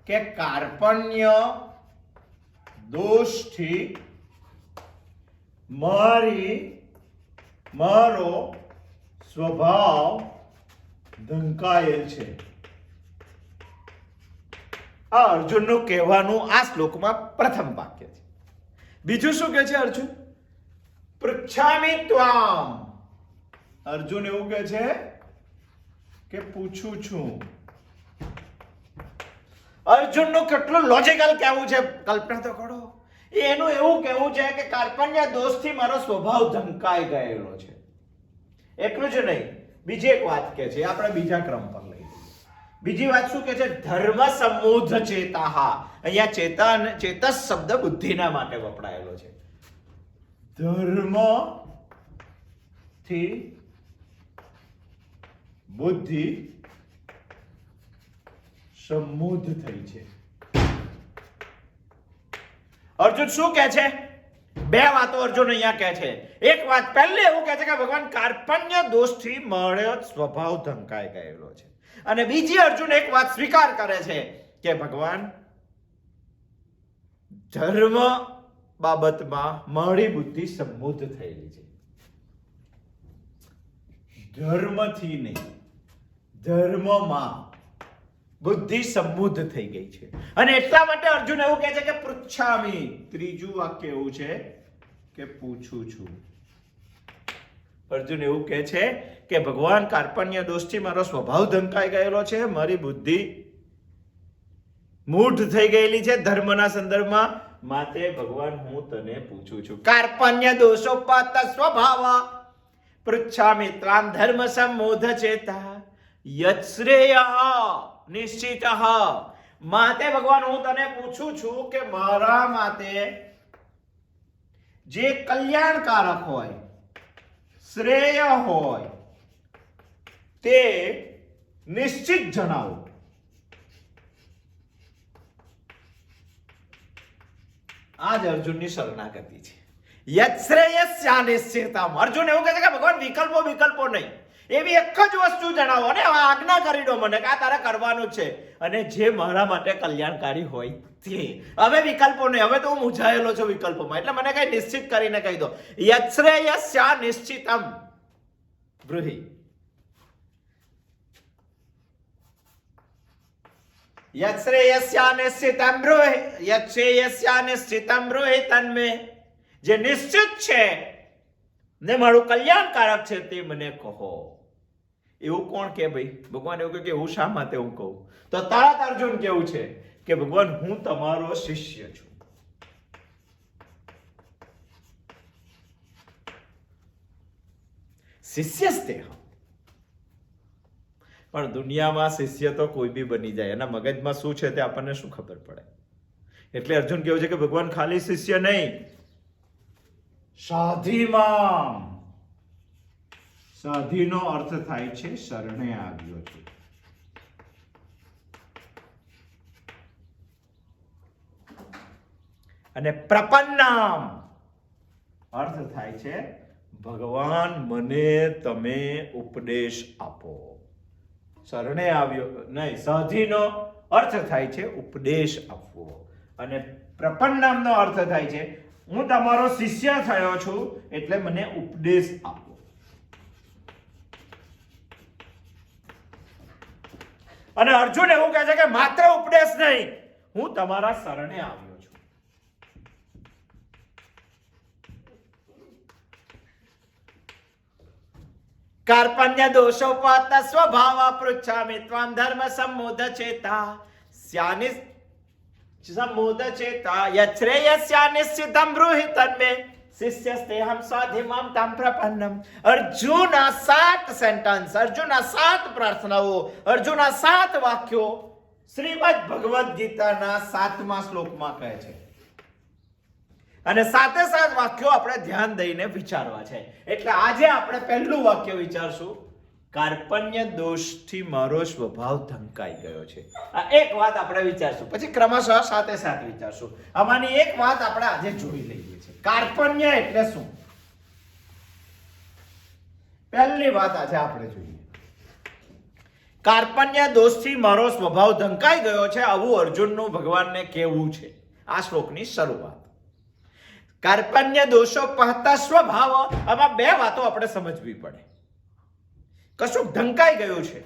કે કાર્પણ્ય દોષથી મારો સ્વભાવ ધંકાયેલ છે. આ અર્જુનનું કહેવાનું આ શ્લોકમાં પ્રથમ વાક્ય છે. બીજું શું કહે છે અર્જુન? પૃચ્છામિ ત્વામ. અર્જુન એવું કહે છે કે પૂછું છું. અર્જુનનું કેટલું લોજિકલ કહેવું છે, કલ્પના તો કરો. એનું એવું કહેવું છે કે કાર્પણ્ય દોષથી મારો સ્વભાવ ધમકાઈ ગયેલો છે. એટલું જ નહીં, બીજી એક વાત કે છે, આપણે બીજા ક્રમ પર લઈ લઈએ. બીજી વાત શું કે છે? ધર્મ સમૂઢ ચેતાહા. અહીંયા ચેતસ શબ્દ બુદ્ધિના માટે વપરાયેલો છે. ધર્મ થી બુદ્ધિ સમૂઢ થઈ છે. અર્જુન શું કહે છે? બે વાતો અર્જુન અહીંયા કહે છે. એક વાત પહેલે એવું કહે છે કે ભગવાન કાર્પણ્ય દોષથી મારો સ્વભાવ ધમકાઈ ગયેલો છે. અને બીજી અર્જુન એક વાત સ્વીકાર કરે છે કે ભગવાન ધર્મ બાબતમાં મારી બુદ્ધિ સમૃદ્ધ થયેલી છે. ધર્મથી નહીં, ધર્મમાં બુદ્ધિ સમૃદ્ધ થઈ ગઈ છે. અને એટલા માટે અર્જુન એવું કહે છે કે પૃચ્છામી. ત્રીજું વાક્ય એવું છે કે પૂછું છું. અર્જુન એવું કહે છે કે ભગવાન કાર્પણ્ય દોષથી મારો સ્વભાવ ધમકાઈ ગયેલો છે, મારી બુદ્ધિ મૂઢ થઈ ગયેલી છે ધર્મના સંદર્ભમાં, માટે ભગવાન હું તને પૂછું છું. કાર્પણ્ય દોષોપત સ્વભાવ પૃચ્છામિ ત્વામ ધર્મ સમૂઢ ચેતા યશ્રેય નિશ્ચિત. માટે ભગવાન હું તને પૂછું છું કે મારા માટે જે કલ્યાણકારક હોય, શ્રેય હોય તે નિશ્ચિત જણાવો. આજ અર્જુનની શરણાગતિ છે. યશ્રેયસ્યા નિશ્ચિતમ. અર્જુન એવું કહે છે કે ભગવાન વિકલ્પો નહીં, એવી એક જ વસ્તુ જણાવો ને આજ્ઞા કરી દો મને કે આ તારે કરવાનું છે, અને જે મારા માટે કલ્યાણકારી હોય તે. હવે વિકલ્પો નહીં, હવે તો હું મૂંઝાયેલો છું વિકલ્પોમાં, એટલે મને કઈ નિશ્ચિત કરીને કહી દો. યશ્રેયસ્યા નિશ્ચિતમ બ્રુહિ. યશ્રેયસ્યા નિશ્ચિતમ બ્રુહિ. યશ્રેયસ્યા નિશ્ચિતમ બ્રુહિ તન્મે. જે નિશ્ચિત છે ને મારું કલ્યાણકારક છે તે મને કહો. એવું કોણ કે ભાઈ? ભગવાન એવું કે હું શા માટે હું કહું? તો તરત અર્જુન કેવું છે કે ભગવાન હું તમારો શિષ્ય છું. શિષ્યસ્તેહ. પણ દુનિયામાં શિષ્ય તો કોઈ બી બની જાય, એના મગજમાં શું છે તે આપણને શું ખબર પડે? એટલે અર્જુન કેવું છે કે ભગવાન ખાલી શિષ્ય નહીં, સાધીમાં. સાધીનો અર્થ થાય છે શરણે આવ્યો છે. અને પ્રપન્નામ અર્થ થાય છે ભગવાન મને તમે ઉપદેશ આપો. શરણે આવ્યો નહીં, સાધીનો અર્થ થાય છે ઉપદેશ આપવો, અને પ્રપન્નામનો અર્થ થાય છે હું તમારો શિષ્ય થયો છું એટલે મને ઉપદેશ આપો. અને અર્જુન એવું કહે છે કે માત્ર ઉપદેશ નહીં, હું તમારા શરણે આવ્યો છું. કાર્પણ્ય દોષોપત સ્વભાવ પૃચ્છામિ ત્વામ ધર્મ સમૂઢ ચેતા સ્યાનિ સમૂઢ ચેતા યશ્રેયસ્યા નિશ્ચિતમ બ્રૂહિ તન્મે શિષ્યસ્તેહમ સ્વાધિમામ તામ પ્રપન્નમ. અર્જુનના 7 સેન્ટેન્સ, અર્જુનના 7 પ્રાર્થનાઓ, અર્જુનના 7 વાક્યો શ્રીમદ ભગવદ ગીતાના 7મા શ્લોકમાં કહે છે. અને 7 વાક્યો આપણે ધ્યાન દઈને વિચારવા છે. એટલે આજે આપણે પહેલું વાક્ય વિચારશું, કાર્પણ્ય દોષથી મારો સ્વભાવ ધમકાઈ ગયો છે. આ એક વાત આપણે વિચારશું, પછી ક્રમશઃ સાથે વિચારશું. આમાંની એક વાત આપણે આજે જોઈ લઈએ છીએ. કાર્પણ્ય એટલે શું? પહેલી વાત આજે આપણે જોઈએ. કાર્પણ્ય દોષથી મારો સ્વભાવ ધમકાઈ ગયો છે, આવું અર્જુનનું ભગવાનને કહેવું છે. આ શ્લોકની શરૂઆત. કાર્પણ્ય દોષોપહત સ્વભાવ. આમાં બે વાતો આપણે સમજવી પડે. કશું ધમકાઈ ગયું છે,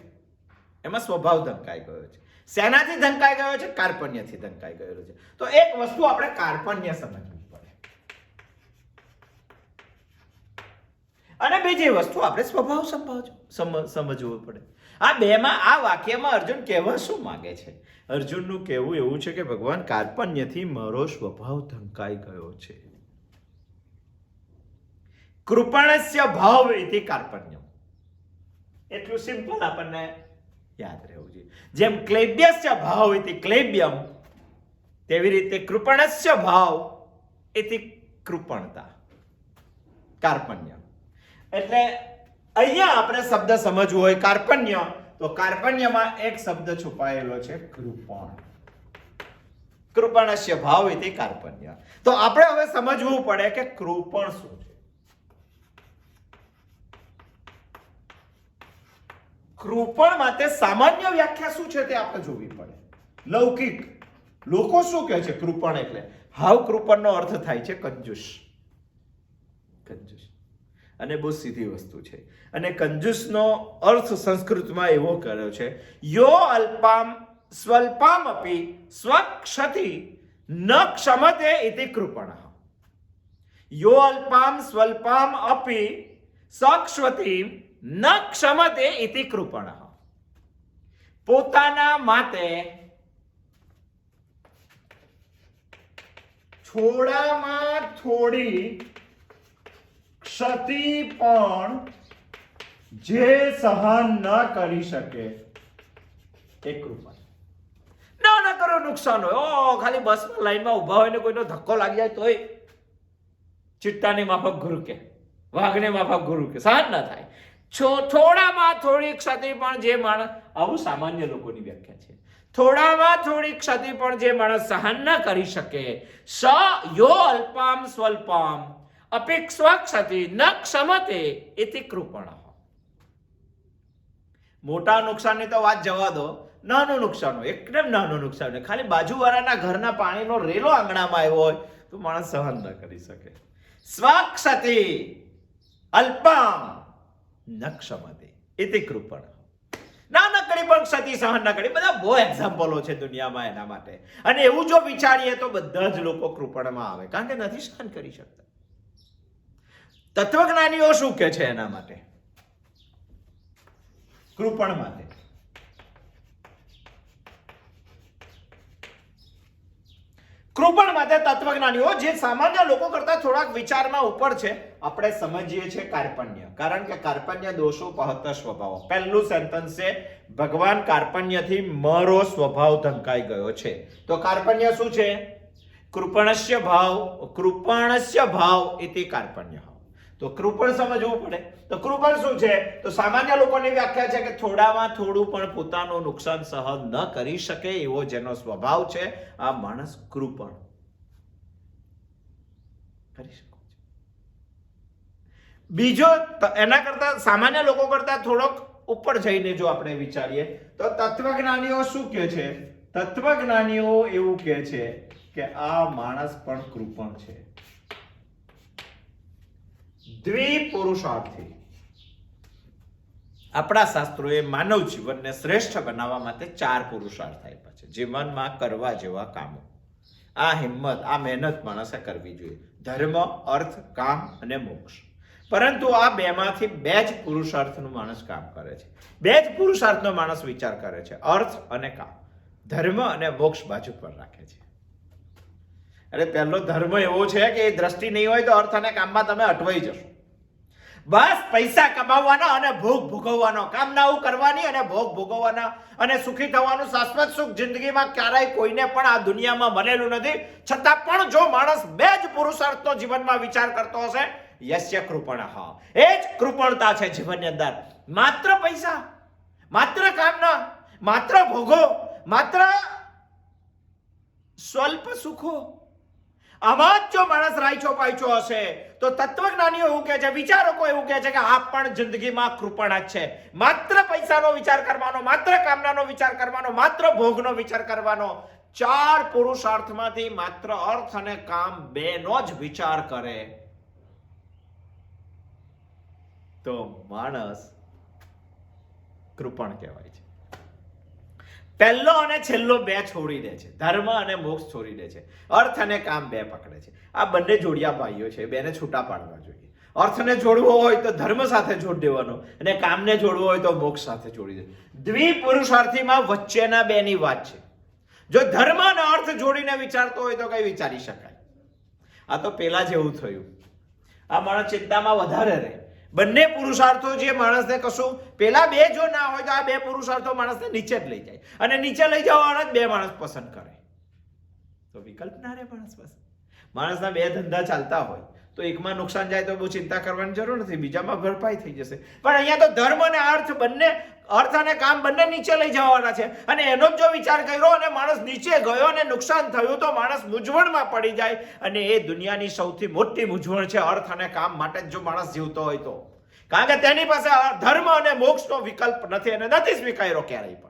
એમાં સ્વભાવ ધમકાઈ ગયો છે. શેનાથી ધમકાઈ ગયો છે? કાર્પણ્યથી ધમકાઈ ગયો છે. તો એક વસ્તુ આપણે કાર્પણ્ય સમજવી પડે. અને બીજી વસ્તુ આપણે સ્વભાવ સમજવો પડે. આ બેમાં, આ વાક્યમાં અર્જુન કહેવા શું માંગે છે? અર્જુનનું કહેવું એવું છે કે ભગવાન, કાર્પણ્યથી મારો સ્વભાવ ઢંકાઈ ગયો છે. કૃપણસ્ય ભાવ ઇતિ કાર્પણ્યમ. એટલું સિમ્પલ આપણને યાદ રહેવું જોઈએ. જેમ ક્લૈબ્યસ્ય ભાવ ઇતિ ક્લૈબ્યમ, તેવી રીતે કૃપણસ્ય ભાવ ઇતિ કૃપણતા, કાર્પણ્ય. એટલે અહીંયા આપણે શબ્દ સમજવું હોય કાર્પણ્ય, તો કાર્પણ્યમાં એક શબ્દ છુપાયેલો છે, કૃપણ. કૃપણસ્ય ભાવ ઇતિ કાર્પણ્ય. તો આપણે હવે સમજવું પડે કે કૃપણ શું છે. કૃપણ માટે સામાન્ય વ્યાખ્યા શું છે તે આપણે જોવી પડે. લૌકિક લોકો શું કહે છે કૃપણ એટલે? હાવ કૃપણનો અર્થ થાય છે કંજૂસ. કંજૂસ અને બહુ સીધી વસ્તુ છે. અને કંજૂસનો અર્થ સંસ્કૃતમાં એવો કર્યો છે, યો અલ્પામ સ્વલ્પામપી સ્વક્ષતિ ન ક્ષમતે ઇતિ કૃપણઃ. યો અલ્પામ સ્વલ્પામ અપી સક્ષવતી ન ક્ષમતે ઇતિ કૃપણઃ. પોતાના માટે થોડામાં થોડી ક્ષતિ પણ જે સહન ન કરી શકે એ કૃપા. ના કરો નુકસાન હોય, ઓ ખાલી બસમાં લાઈનમાં ઉભા હોય ને કોઈનો ધક્કો લાગી જાય તોય ચિત્તાની માફક ગુરુ કે, વાઘને માફક ગુરુ કે, સહન ના થાય. થોડામાં થોડી ક્ષતિ પણ જે માણસ, આવું સામાન્ય લોકોની વ્યાખ્યા છે, થોડામાં થોડી ક્ષતિ પણ જે માણસ સહન ન કરી શકે, સ યો અલ્પામ સ્વલ્પામ અપેક્ષા ક્ષતિ ન ક્ષમતે ઇતિ કૃપણઃ. મોટા નુકસાનની તો વાત જવા દો, નાનું નુકસાન હોય, એકદમ નાનું નુકસાન હોય, ખાલી બાજુવાળાના ઘરના પાણીનો રેલો આંગણામાં આવ્યો હોય તો માણસ સહન ન કરી શકે. સ્વક્ષતિ અલ્પામ ન ક્ષમતે ઇતિ કૃપણઃ. ના કરી પણ ક્ષતિ સહન ન કરી. બધા બહુ એક્ઝામ્પલો છે દુનિયામાં એના માટે. અને એવું જો વિચારીએ તો બધા જ લોકો કૃપણમાં આવે, કારણ કે નથી સહન કરી શકતા. તત્વજ્ઞાનીઓ શું કે છે એના માટે, કૃપણ માટે? કૃપણ માટે તત્વજ્ઞાનીઓ, જે સામાન્ય લોકો કરતા થોડાક વિચારમાં ઉપર છે, આપણે સમજીએ છીએ કાર્પણ્ય. કારણ કે કાર્પણ્ય દોષો પહત સ્વભાવ. પહેલું સેન્ટેન્સ છે ભગવાન કાર્પણ્યથી મારો સ્વભાવ ઢંકાઈ ગયો છે. તો કાર્પણ્ય શું છે? કૃપણસ્ય ભાવ ઇતિ કાર્પણ્ય. તો કૃપણ સમજવું પડે. તો કૃપણ શું છે? તો સામાન્ય લોકોની વ્યાખ્યા છે કે થોડામાં થોડું પણ પોતાનું નુકસાન સહન ન કરી શકે એવો જેનો સ્વભાવ છે, આ માણસ કૃપણ કરી શકો છો. બીજો, એના કરતા સામાન્ય લોકો કરતા થોડોક ઉપર જઈને જો આપણે વિચારીએ તો તત્વજ્ઞાનીઓ શું કહે છે? તત્વજ્ઞાનીઓ એવું કહે છે કે આ માણસ પણ કૃપણ છે. દ્વિપુરુષાર્થી. આપણા શાસ્ત્રોએ માનવ જીવનને શ્રેષ્ઠ બનાવવા માટે 4 પુરુષાર્થ આપ્યા છે જીવનમાં કરવા જેવા કામો. આ હિંમત, આ મહેનત માણસે કરવી જોઈએ. ધર્મ, અર્થ, કામ અને મોક્ષ. પરંતુ આ બેમાંથી 2 જ પુરુષાર્થનું માણસ કામ કરે છે. 2 જ પુરુષાર્થનો માણસ વિચાર કરે છે, અર્થ અને કામ. ધર્મ અને મોક્ષ બાજુ પર રાખે છે. એટલે પહેલો ધર્મ એવો છે કે એ દ્રષ્ટિ નહીં હોય તો અર્થ અને કામમાં તમે અટવાઈ જશો. બસ પૈસા કમાવવાના અને ભોગ ભોગવવાનો, કામનાઓ કરવાની અને ભોગ ભોગવવાના અને સુખી થવાનું. શાશ્વત સુખ જિંદગીમાં ક્યારેય કોઈને પણ આ દુનિયામાં મળેલું નથી. છતાં પણ જો માણસ 2 જ પુરુષાર્થનો જીવનમાં વિચાર કરતો હશે, યસ્ય કૃપણઃ, એ જ કૃપણતા છે જીવનની અંદર. માત્ર પૈસા, માત્ર કામના, માત્ર ભોગો, માત્ર સ્વલ્પ સુખો, આમાં જ જો માણસ રાયચો પાયચો હશે તો તત્વજ્ઞાનીઓ એવું કહે છે, વિચારકો એવું કહે છે કે આ પણ જિંદગીમાં કૃપણ જ છે. માત્ર પૈસાનો વિચાર કરવાનો, માત્ર કામનાનો વિચાર કરવાનો, માત્ર ભોગનો વિચાર કરવાનો. 4 પુરુષાર્થમાંથી માત્ર અર્થ અને કામ 2નો જ વિચાર કરે તો માણસ કૃપણ કહેવાય છે. પહેલો અને છેલ્લો 2 છોડી દે છે, ધર્મ અને મોક્ષ છોડી દે છે, અર્થ અને કામ 2 પકડે છે. આ બંને જોડિયા ભાઈઓ છે, 2ને છૂટા પાડવા જોઈએ. અર્થને જોડવો હોય તો ધર્મ સાથે જોડી દેવાનો અને કામને જોડવો હોય તો મોક્ષ સાથે જોડી દે. દ્વિપુરુષાર્થીમાં વચ્ચેના બેની વાત છે. જો ધર્મ અને અર્થ જોડીને વિચારતો હોય તો કઈ વિચારી શકાય. આ તો પેલા જેવું થયું. આ માણસ ચિંતામાં વધારે રહે. બંને પુરુષાર્થો જે માણસને કશું, પેલા બે જો ના હોય તો આ બે પુરુષાર્થો માણસને નીચે જ લઈ જાય અને નીચે લઈ જવાના જ બે માણસ પસંદ કરે તો વિકલ્પ ના રહે માણસ પાસે. માણસના બે ધંધા ચાલતા હોય તો એકમાં નુકસાન જાય તો બહુ ચિંતા કરવાની જરૂર નથી, બીજામાં ભરપાઈ થઈ જશે. પણ અહીંયા તો ધર્મ અને અર્થ બંને, અર્થ અને કામ બંને નીચે લઈ જવાના છે અને એનો જ જો વિચાર કર્યો અને માણસ નીચે ગયો અને નુકસાન થયું તો માણસ મૂંઝવણમાં પડી જાય અને એ દુનિયાની સૌથી મોટી મૂંઝવણ છે અર્થ અને કામ માટે જ જો માણસ જીવતો હોય તો. કારણ કે તેની પાસે ધર્મ અને મોક્ષનો વિકલ્પ નથી અને નથી સ્વીકાર્યો ક્યારેય પણ.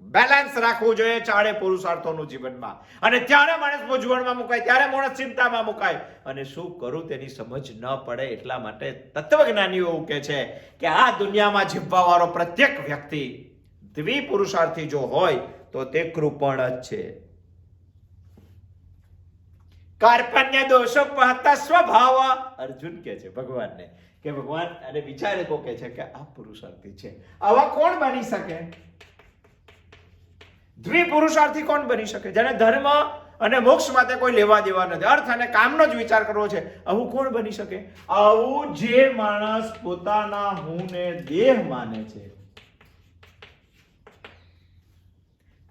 બેલેન્સ રાખવું જોઈએ ચારે પુરુષાર્થોનું જીવનમાં અને ત્યારે માણસ મૂંઝવણમાં મુકાય, ત્યારે માણસ ચિંતામાં મુકાય અને શું કરું તેની સમજ ન પડે. એટલા માટે તત્વજ્ઞાનીઓ એવું કહે છે કે આ દુનિયામાં જીવવા વાળો પ્રત્યેક વ્યક્તિ દ્વિપુરુષાર્થી જો હોય તો તે કૃપણ જ છે. કાર્પણ્ય દોષો પહતા સ્વભાવ. અર્જુન કહે છે ભગવાનને કે ભગવાન, અને વિચારકો કહે છે કે આ પુરુષાર્થી છે. આવા કોણ બની શકે? દ્વિપુરુષાર્થી કોણ બની શકે? જેને ધર્મ અને મોક્ષ માટે કોઈ લેવા દેવા નથી, અર્થ અને કામનો જ વિચાર કરવો છે. આવું કોણ બની શકે? આવું જે માણસ પોતાના હુંને દેહ માને છે,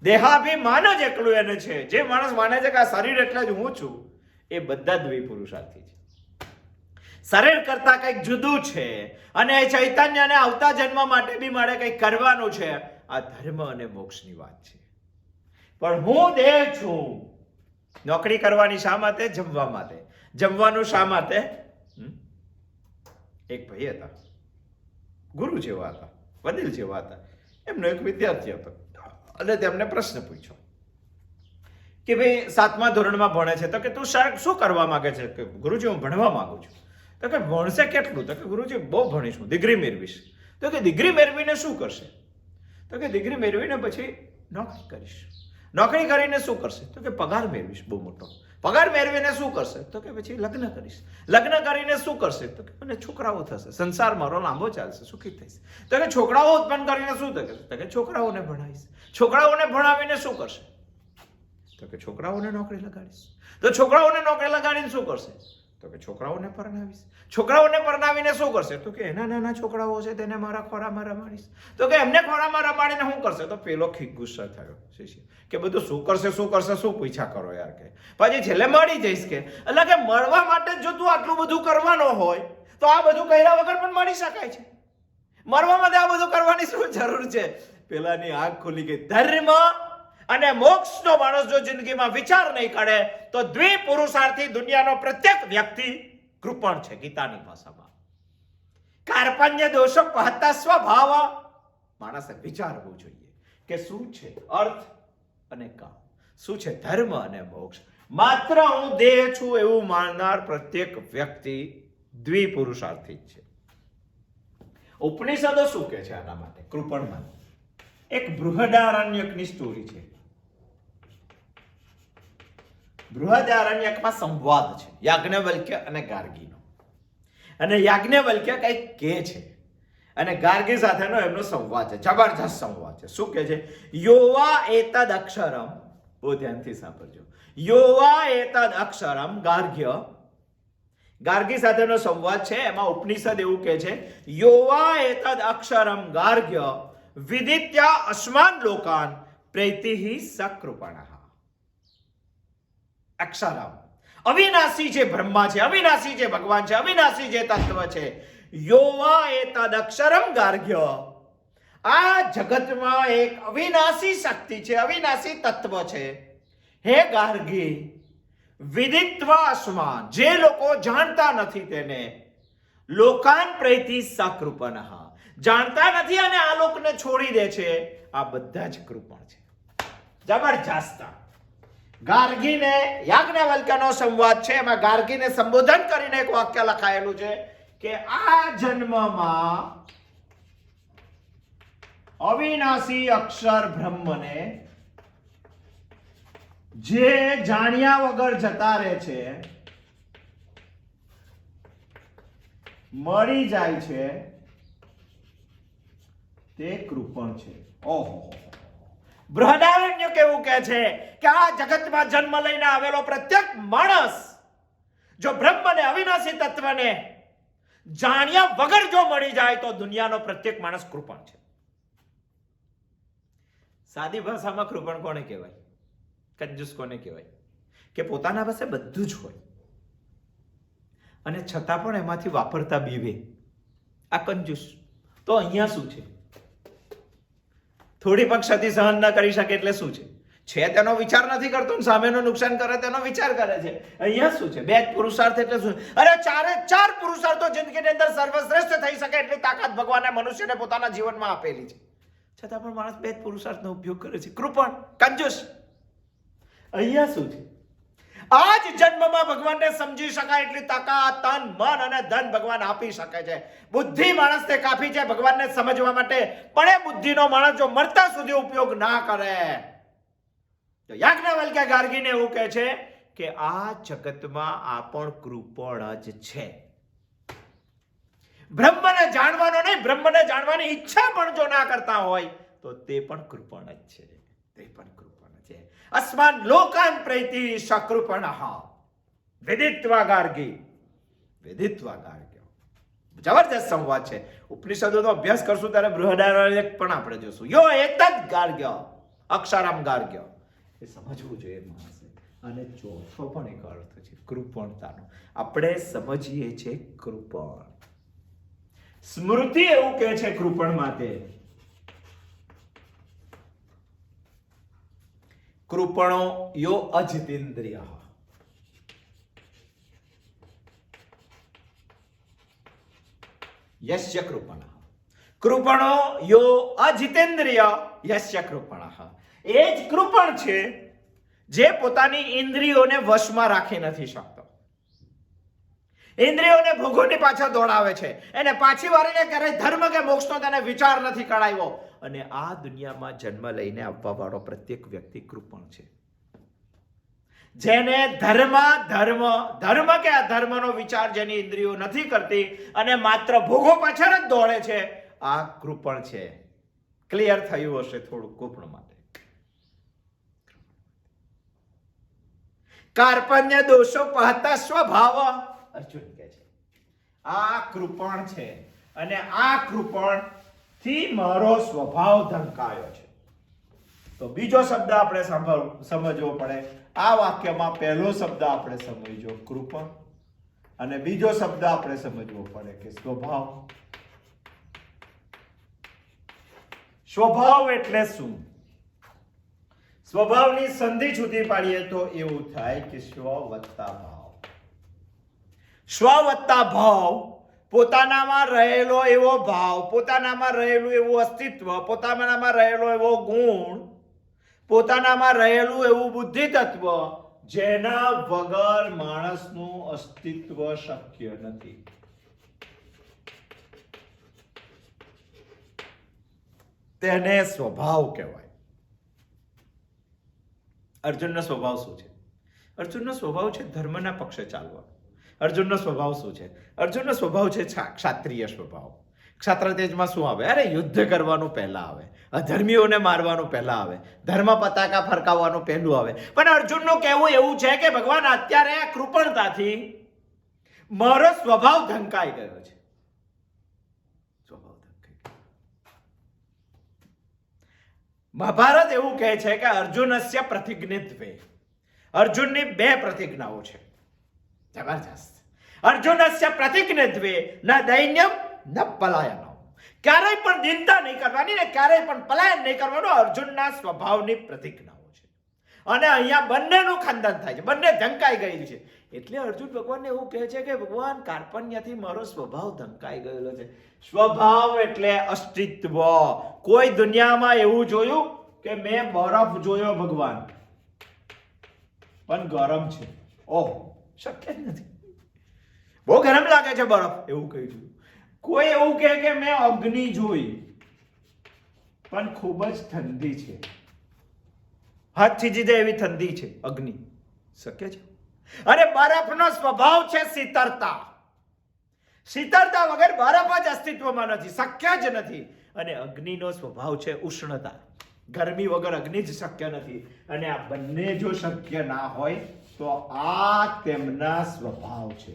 દેહાભિમાન જ એકલું એને છે. જે માણસ માને છે કે આ શરીર એટલે જ હું છું, એ બધા દ્વિપુરુષાર્થી છે. શરીર કરતા કંઈક જુદું છે અને ચૈતન્યને આવતા જન્મ માટે બી મારે કંઈક કરવાનું છે. આ ધર્મ અને મોક્ષની વાત છે. પણ હું દેહ છું. નોકરી કરવાની શા માટે? જમવા માટે. જમવાનું શા માટે? એક ભાઈ હતા, ગુરુ જેવા હતા, વડીલ જેવા હતા. એમનો એક વિદ્યાર્થી હતો અને તેમને પ્રશ્ન પૂછ્યો કે ભાઈ 7મા ધોરણમાં ભણે છે તો કે તું શું કરવા માંગે છે? કે ગુરુજી હું ભણવા માંગુ છું. તો કે ભણશે કેટલું? તો કે ગુરુજી બહુ ભણીશું, ડિગ્રી મેળવીશ. તો કે ડિગ્રી મેળવીને શું કરશે? તો કે ડિગ્રી મેળવીને પછી નોકરી કરીશ. નોકરી કરીને શું કરશે? તો કે પગાર મેળવીશ બહુ મોટો. પગાર મેળવીને શું કરશે? તો કે પછી લગ્ન કરીશ. લગ્ન કરીને શું કરશે? તો કે મને છોકરાઓ થશે, સંસાર મારો લાંબો ચાલશે, સુખી થઈશ. તો કે છોકરાઓ ઉત્પન્ન કરીને શું થશે? તો કે છોકરાઓને ભણાવીશ. છોકરાઓને ભણાવીને શું કરશે? તો કે છોકરાઓને નોકરી લગાડીશ. તો છોકરાઓને નોકરી લગાડીને શું કરશે? તો કે છોકરાઓને પરણાવીશ. છોકરાઓને પરણાવીને શું કરશે? તો કે એના નાના છોકરાઓ છે તેને મારા ખોરામાં રમાડીશ. તો કે એમને ખોરામાં રમાડીને શું કરશે? તો પેલો ગુસ્સા થયો શિષ્ય કે બધું શું કરશે શું પૂછ્યા કરો યાર. કે પછી છેલ્લે મળી જઈશ. કે એટલે કે મળવા માટે જો તું આટલું બધું કરવાનો હોય તો આ બધું કર્યા વગર પણ મળી શકાય છે. મરવા માટે આ બધું કરવાની શું જરૂર છે? પેલાની આંખ ખુલી ગઈ. ધર્મ અને મોક્ષનો માણસ જો જિંદગીમાં વિચાર નહીં કરે તો દ્વિપુરુષાર્થી દુનિયાનો પ્રત્યેક વ્યક્તિ કૃપણ છે. ગીતાની ભાષામાં કાર્પણ્ય દોષો પહતા સ્વભાવ. માણસે વિચારવું જોઈએ કે શું છે અર્થ અને કામ, શું છે ધર્મ અને મોક્ષ. માત્ર હું દેહ છું એવું માનનાર પ્રત્યેક વ્યક્તિ દ્વિપુરુષાર્થી છે. ઉપનિષદો શું કહે છે આના માટે? કૃપણમાં એક બૃહદારણ્યકની સ્ટોરી છે. બૃહદારણ્યકમાં સંવાદ છે યાજ્ઞવલ્ક્ય અને ગાર્ગીનો. અને યાજ્ઞવલ્ક્ય કંઈક કહે છે અને ગાર્ગી સાથેનો એમનો સંવાદ છે. જબરજસ્ત સંવાદ છે. શું કહે છે? યોવા એતદ અક્ષરમ, બહુ ધ્યાનથી સાંભળજો. યોવા એતદ અક્ષરમ ગાર્ગ્ય, ગાર્ગી સાથેનો સંવાદ છે. એમાં ઉપનિષદ એવું કહે છે યોવા એતદ અક્ષરમ ગાર્ગ્ય વિદિત્યા અસ્માન લોકાન પ્રેતિહિ સકૃપણઃ. અક્ષરમ અવિનાશી જે બ્રહ્મા છે, અવિનાશી જે ભગવાન છે, અવિનાશી જે તત્વ છે. યોવા એતદ અક્ષરમ ગાર્ગ્ય, આ જગતમાં એક અવિનાશી શક્તિ છે, અવિનાશી તત્વ છે. હે ગાર્ગી, વિદિત્વા અસ્માન, જે લોકો જાણતા નથી તેને, લોકાન પ્રૈતિ સકૃપણઃ, જાણતા નથી અને આ લોકને છોડી દે છે, આ બધા જ કૃપણ છે. જબરજસ્ત. ગાર્ગીને યાજ્ઞવલ્ક્યનો સંવાદ છે. એમાં ગાર્ગીને સંબોધન કરીને એક વાક્ય લખાયેલું છે કે આ જન્મમાં અવિનાશી અક્ષર બ્રહ્મને જે જાણ્યા વગર જતા રહે છે મળી જાય છે તે કૃપણ છે. ઓહો, બૃહદારણ્ય કેવું કહે છે કે આ જગતમાં જન્મ લઈને આવેલો પ્રત્યેક માણસ જો બ્રહ્મને અવિનાશી તત્વને જાણ્યા વગર જો મળી જાય તો દુનિયાનો પ્રત્યેક માણસ કૃપણ છે. સાદી ભાષામાં કૃપણ કોને કહેવાય? કંજૂસ કોને કહેવાય? કે પોતાના પાસે બધું જ હોય અને છતાં પણ એમાંથી વાપરતા બીવે, આ કંજૂસ. તો અહીંયા શું છે? થોડી પણ ક્ષતિ સહન ન કરી શકે એટલે શું છે તેનો વિચાર નથી કરતો, સામેનું નુકસાન કરે તેનો વિચાર કરે છે. અહીંયા શું છે? બે જ પુરુષાર્થ એટલે શું? અરે ચારે ચાર પુરુષાર્થો જિંદગીની અંદર સર્વશ્રેષ્ઠ થઈ શકે એટલી તાકાત ભગવાને મનુષ્યને પોતાના જીવનમાં આપેલી છે. છતાં પણ માણસ બે જ પુરુષાર્થનો ઉપયોગ કરે છે. કૃપણ, કંજૂસ. અહીંયા શું છે? આ જ જન્મમાં ભગવાનને સમજી શકાય એટલી તાકાત, તન, મન અને ધન ભગવાન આપી શકે છે. બુદ્ધિ માણસને કાફી છે ભગવાનને સમજવા માટે, પણ એ બુદ્ધિનો માણસ જો મરતા સુધી ઉપયોગ ના કરે તો યાજ્ઞવલ્ક્ય ગાર્ગીને એવું કહે છે કે આ જગતમાં આ પણ કૃપણ જ છે. બ્રહ્મને જાણવાનો નહીં, બ્રહ્મને જાણવાની ઈચ્છા પણ જો ના કરતા હોય તો તે પણ કૃપણ જ છે. તે પણ કૃપણ છે. અસ્માન લોકાન પ્રૈતિ સકૃપણઃ વિદિત્વા ગાર્ગી. વિદિત્વા ગાર્ગ્ય. જબરજસ્ત સંવાદ છે. ઉપનિષદોનો અભ્યાસ કરશું ત્યારે બૃહદારણ્યક પણ આપણે જોશું. યો એતદ ગાર્ગ્ય અક્ષરમ ગાર્ગ્ય. એ સમજવું જોઈએ માણસે. અને ચોથો પણ એક અર્થ છે કૃપણતાનો. આપણે સમજીએ છીએ કૃપણ. સ્મૃતિ એવું કહે છે કૃપણ માટે, કૃપણો યો અજિતેન્દ્રિય. યસ્ય કૃપણ. કૃપણો યો અજિતેન્દ્રિય યસ્ય કૃપણ. એ જ કૃપણ છે જે પોતાની ઇન્દ્રિયોને વશમાં રાખી નથી શકતો. ઇન્દ્રિયોને ભોગોની પાછળ દોડાવે છે. એને પાછી વાળીને ક્યારેય ધર્મ કે મોક્ષનો તેને વિચાર નથી કરાવ્યો. અને આ દુનિયામાં જન્મ લઈને આવવા વાળો પ્રત્યેક વ્યક્તિ કૃપણ છે. જેને ધર્મ કે અધર્મનો વિચાર જેની ઇન્દ્રિયો નથી કરતી અને માત્ર ભોગો પાછળ જ દોડે છે, આ કૃપણ છે. ક્લિયર થયું હશે થોડું કૃપણ માટે. કાર્પણ્ય દોષો પહતા સ્વભાવ. અર્જુન કહે છે આ કૃપણ છે અને આ કૃપણ થી મારો સ્વભાવ ધમકાયો છે. તો બીજો શબ્દ આપણે સમજવો પડે. આ વાક્યમાં પહેલો શબ્દ આપણે સમજવો કૃપણ અને બીજો શબ્દ આપણે સમજવો પડે કે સ્વભાવ. સ્વભાવ એટલે શું? સ્વભાવની સંધિ છૂટી પાડીએ તો એવું થાય કે સ્વ વત્તા ભાવ. સ્વ વત્તા ભાવ, પોતાનામાં રહેલો એવો ભાવ, પોતાનામાં રહેલું એવું અસ્તિત્વ, પોતાનામાં રહેલો એવો ગુણ, પોતાનામાં રહેલું એવું બુદ્ધિ તત્વ જેના વગર માણસનું અસ્તિત્વ શક્ય નથી. તેને સ્વભાવ કહેવાય. અર્જુનનો સ્વભાવ શું છે? અર્જુનનો સ્વભાવ છે ધર્મના પક્ષે ચાલવાનો. અર્જુનનો સ્વભાવ શું છે? અર્જુનનો સ્વભાવ છે ક્ષાત્રિય સ્વભાવ. ક્ષાત્ર તેજમાં શું આવે? અરે યુદ્ધ કરવાનું પહેલા આવે, અધર્મીઓને મારવાનું પહેલા આવે, ધર્મ પતાકા ફરકાવવાનું પહેલું આવે. પણ અર્જુનનું કહેવું એવું છે કે ભગવાન અત્યારે આ કૃપણતાથી મારો સ્વભાવ ધંકાઈ ગયો છે. સ્વભાવ ધંકાઈ ગયો. મહાભારત એવું કહે છે કે અર્જુનસ્ય પ્રતિજ્ઞિત્વે. અર્જુનની બે પ્રતિજ્ઞાઓ છે. જબરજસ્ત. અર્જુનસ્ય પ્રતિજ્ઞિત્વે ન દૈન્યમ ન પલાયનમ. ક્યારેય પણ દિનતા નહીં કરવાની ને ક્યારેય પણ પલાયન નહીં કરવાનો અર્જુનના સ્વભાવની પ્રતિજ્ઞાઓ છે. અને અહીંયા બંનેનું ખંડન થાય છે, બંને ધંકાઈ ગયેલું છે. એટલે અર્જુન ભગવાનને એવું કહે છે કે ભગવાન કાર્પણ્યથી મારો સ્વભાવ ધંકાઈ ગયેલો છે. સ્વભાવ એટલે અસ્તિત્વ. કોઈ દુનિયામાં એવું જોયું કે મેં બરફ જોયો ભગવાન પણ ગરમ છે? ઓહ, શક્ય જ નથી. બહુ ગરમ લાગે છે બરફ, એવું કહી જોયું. કોઈ એવું કહે કે મેં અગ્નિ જોઈ પણ ખૂબ જ ઠંડી છે, હાથ થીજી જાય એવી ઠંડી છે અગ્નિ. શક્ય છે? અને બરફનો સ્વભાવ છે શીતળતા. શીતળતા વગર બરફ જ અસ્તિત્વમાં નથી, શક્ય જ નથી. અને અગ્નિનો સ્વભાવ છે ઉષ્ણતા. ગરમી વગર અગ્નિ જ શક્ય નથી. અને આ બંને જો શક્ય ના હોય તો આ તેમના સ્વભાવ છે.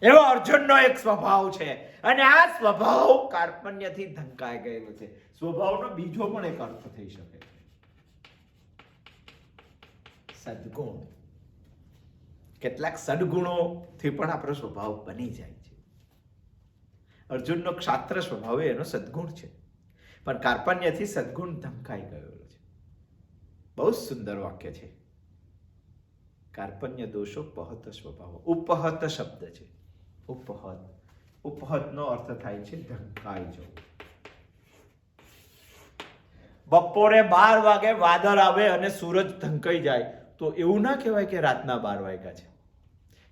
એવો અર્જુનનો એક સ્વભાવ છે અને આ સ્વભાવ કાર્પણ્યથી ઢંકાઈ ગયેલો છે. સ્વભાવનો બીજો પણ એક અર્થ થઈ શકે છે, સદગુણ. કેટલાક સદગુણોથી પણ આપણો સ્વભાવ બની જાય છે. અર્જુનનો ક્ષાત્ર સ્વભાવ એનો સદગુણ છે, પણ કાર્પણ્યથી સદગુણ ઢંકાઈ ગયેલો છે. બહુ સુંદર વાક્ય છે. કાર્પણ્ય દોષો પહત સ્વભાવ. ઉપહત શબ્દ છે. ઉપહતનો અર્થ થાય છે ઢંકાઈ જવું. બપોરે 12 વાગે વાદળ આવે અને સૂરજ ઢંકાઈ જાય તો એવું ના કહેવાય કે રાતના 12 વાગ્યા છે.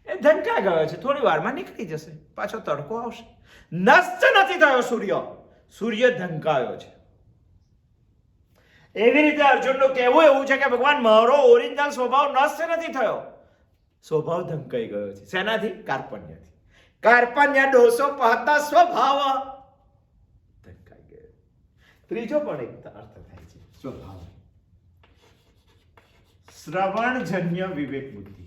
એ ઢંકાઈ ગયો છે, થોડી વારમાં નીકળી જશે, પાછો તડકો આવશે. નષ્ટ નથી થયો સૂર્ય, સૂર્ય ઢંકાયો છે. એવી રીતે અર્જુનનું કહેવું એવું છે કે ભગવાન મારો ઓરિજિનલ સ્વભાવ નષ્ટ નથી થયો, સ્વભાવ ઢંકાઈ ગયો છે. શેનાથી? કાર્પણ્યથી. કાર્પણ્ય દોષો પહતા સ્વભાવ ઢંકાઈ ગયો. ત્રીજો પણ એક અર્થ થાય છે સ્વભાવ. શ્રવણજન્ય વિવેક બુદ્ધિ.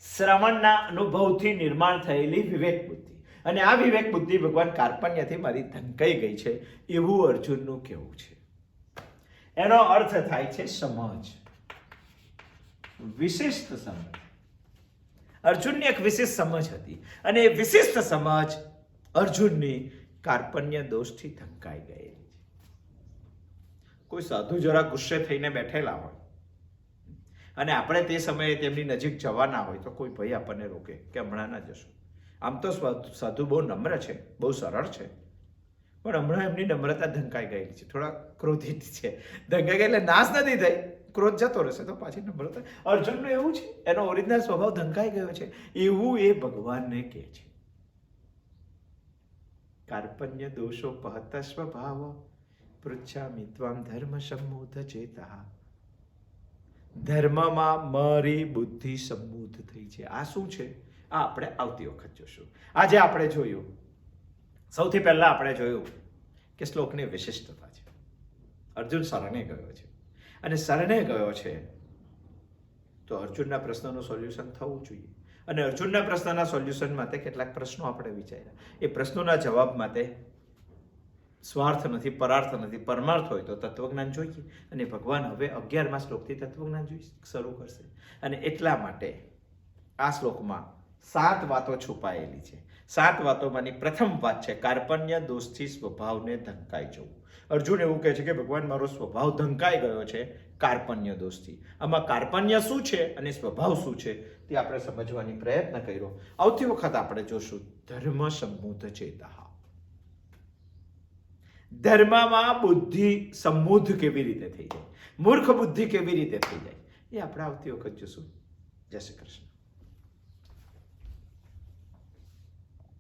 શ્રવણના અનુભવથી નિર્માણ થયેલી વિવેક બુદ્ધિ. અને આ વિવેક બુદ્ધિ ભગવાન કાર્પણ્યથી મારી ઢંકાઈ ગઈ છે એવું અર્જુનનું કહેવું છે. એનો અર્થ થાય છે સમજ, વિશિષ્ટ સમજ. અર્જુનની એક વિશિષ્ટ સમજ હતી અને એ વિશિષ્ટ સમજ અર્જુનની કાર્પણ્ય દોષથી ઢંકાઈ ગયેલી છે. કોઈ સાધુ જરા ગુસ્સે થઈને બેઠેલા હોય અને આપણે તે સમયે તેમની નજીક જવાના હોય તો કોઈ ભાઈ આપણને રોકે કે હમણાં ના જશો. આમ તો સાધુ બહુ નમ્ર છે, બહુ સરળ છે, પણ હમણાં એમની નમ્રતા ઢંકાઈ ગયેલી છે, થોડા ક્રોધિત છે. ઢંકાઈ ગઈ એટલે નાશ નથી થઈ, ક્રોધ જતો રહેશે તો પાછી નમ્રતા. અર્જુનનું એવું છે, એનો ઓરિજિનલ સ્વભાવ ઢંકાઈ ગયો છે એવું એ ભગવાનને કહે છે. કાર્પણ્ય દોષો પહત સ્વભાવ પૃચ્છામિ ત્વામ ધર્મ સંમૂઢ ચેતા. ધર્મમાં મારી બુદ્ધિ સંમૂઢ થઈ છે. આ શું છે? આ આપણે આવતી વખત જોશું. આજે આપણે જોયું, સૌથી પહેલા આપણે જોયું કે શ્લોકની વિશિષ્ટતા છે. અર્જુન શરણે ગયો છે અને શરણે ગયો છે તો અર્જુનના પ્રશ્નનું સોલ્યુશન થવું જોઈએ. અને અર્જુનના પ્રશ્નના સોલ્યુશન માટે કેટલાક પ્રશ્નો આપણે વિચાર્યા. એ પ્રશ્નોના જવાબ માટે સ્વાર્થ નથી, પરાર્થ નથી, પરમાર્થ હોય તો તત્વજ્ઞાન જોઈએ. અને ભગવાન હવે 11મા શ્લોકથી તત્વજ્ઞાન શરૂ કરશે. અને એટલા માટે આ શ્લોકમાં 7 વાતો છુપાયેલી છે. 7 વાતોમાંની પ્રથમ વાત છે કાર્પણ્ય દોષથી સ્વભાવને ઢંકાઈ જવું. અર્જુન એવું કહે છે કે ભગવાન મારો સ્વભાવ ઢંકાઈ ગયો છે કાર્પણ્ય દોષથી. આમાં કાર્પણ્ય શું છે અને સ્વભાવ શું છે તે આપણે સમજવાની પ્રયત્ન કર્યો. આવતી વખત આપણે જોશું ધર્મ સંમૂઢ ચેતા. ધર્મમાં બુદ્ધિ સંમૂઢ કેવી રીતે થઈ જાય, મૂર્ખ બુદ્ધિ કેવી રીતે થઈ જાય, એ આપણે આવતી વખત જોશું. જય શ્રી કૃષ્ણ.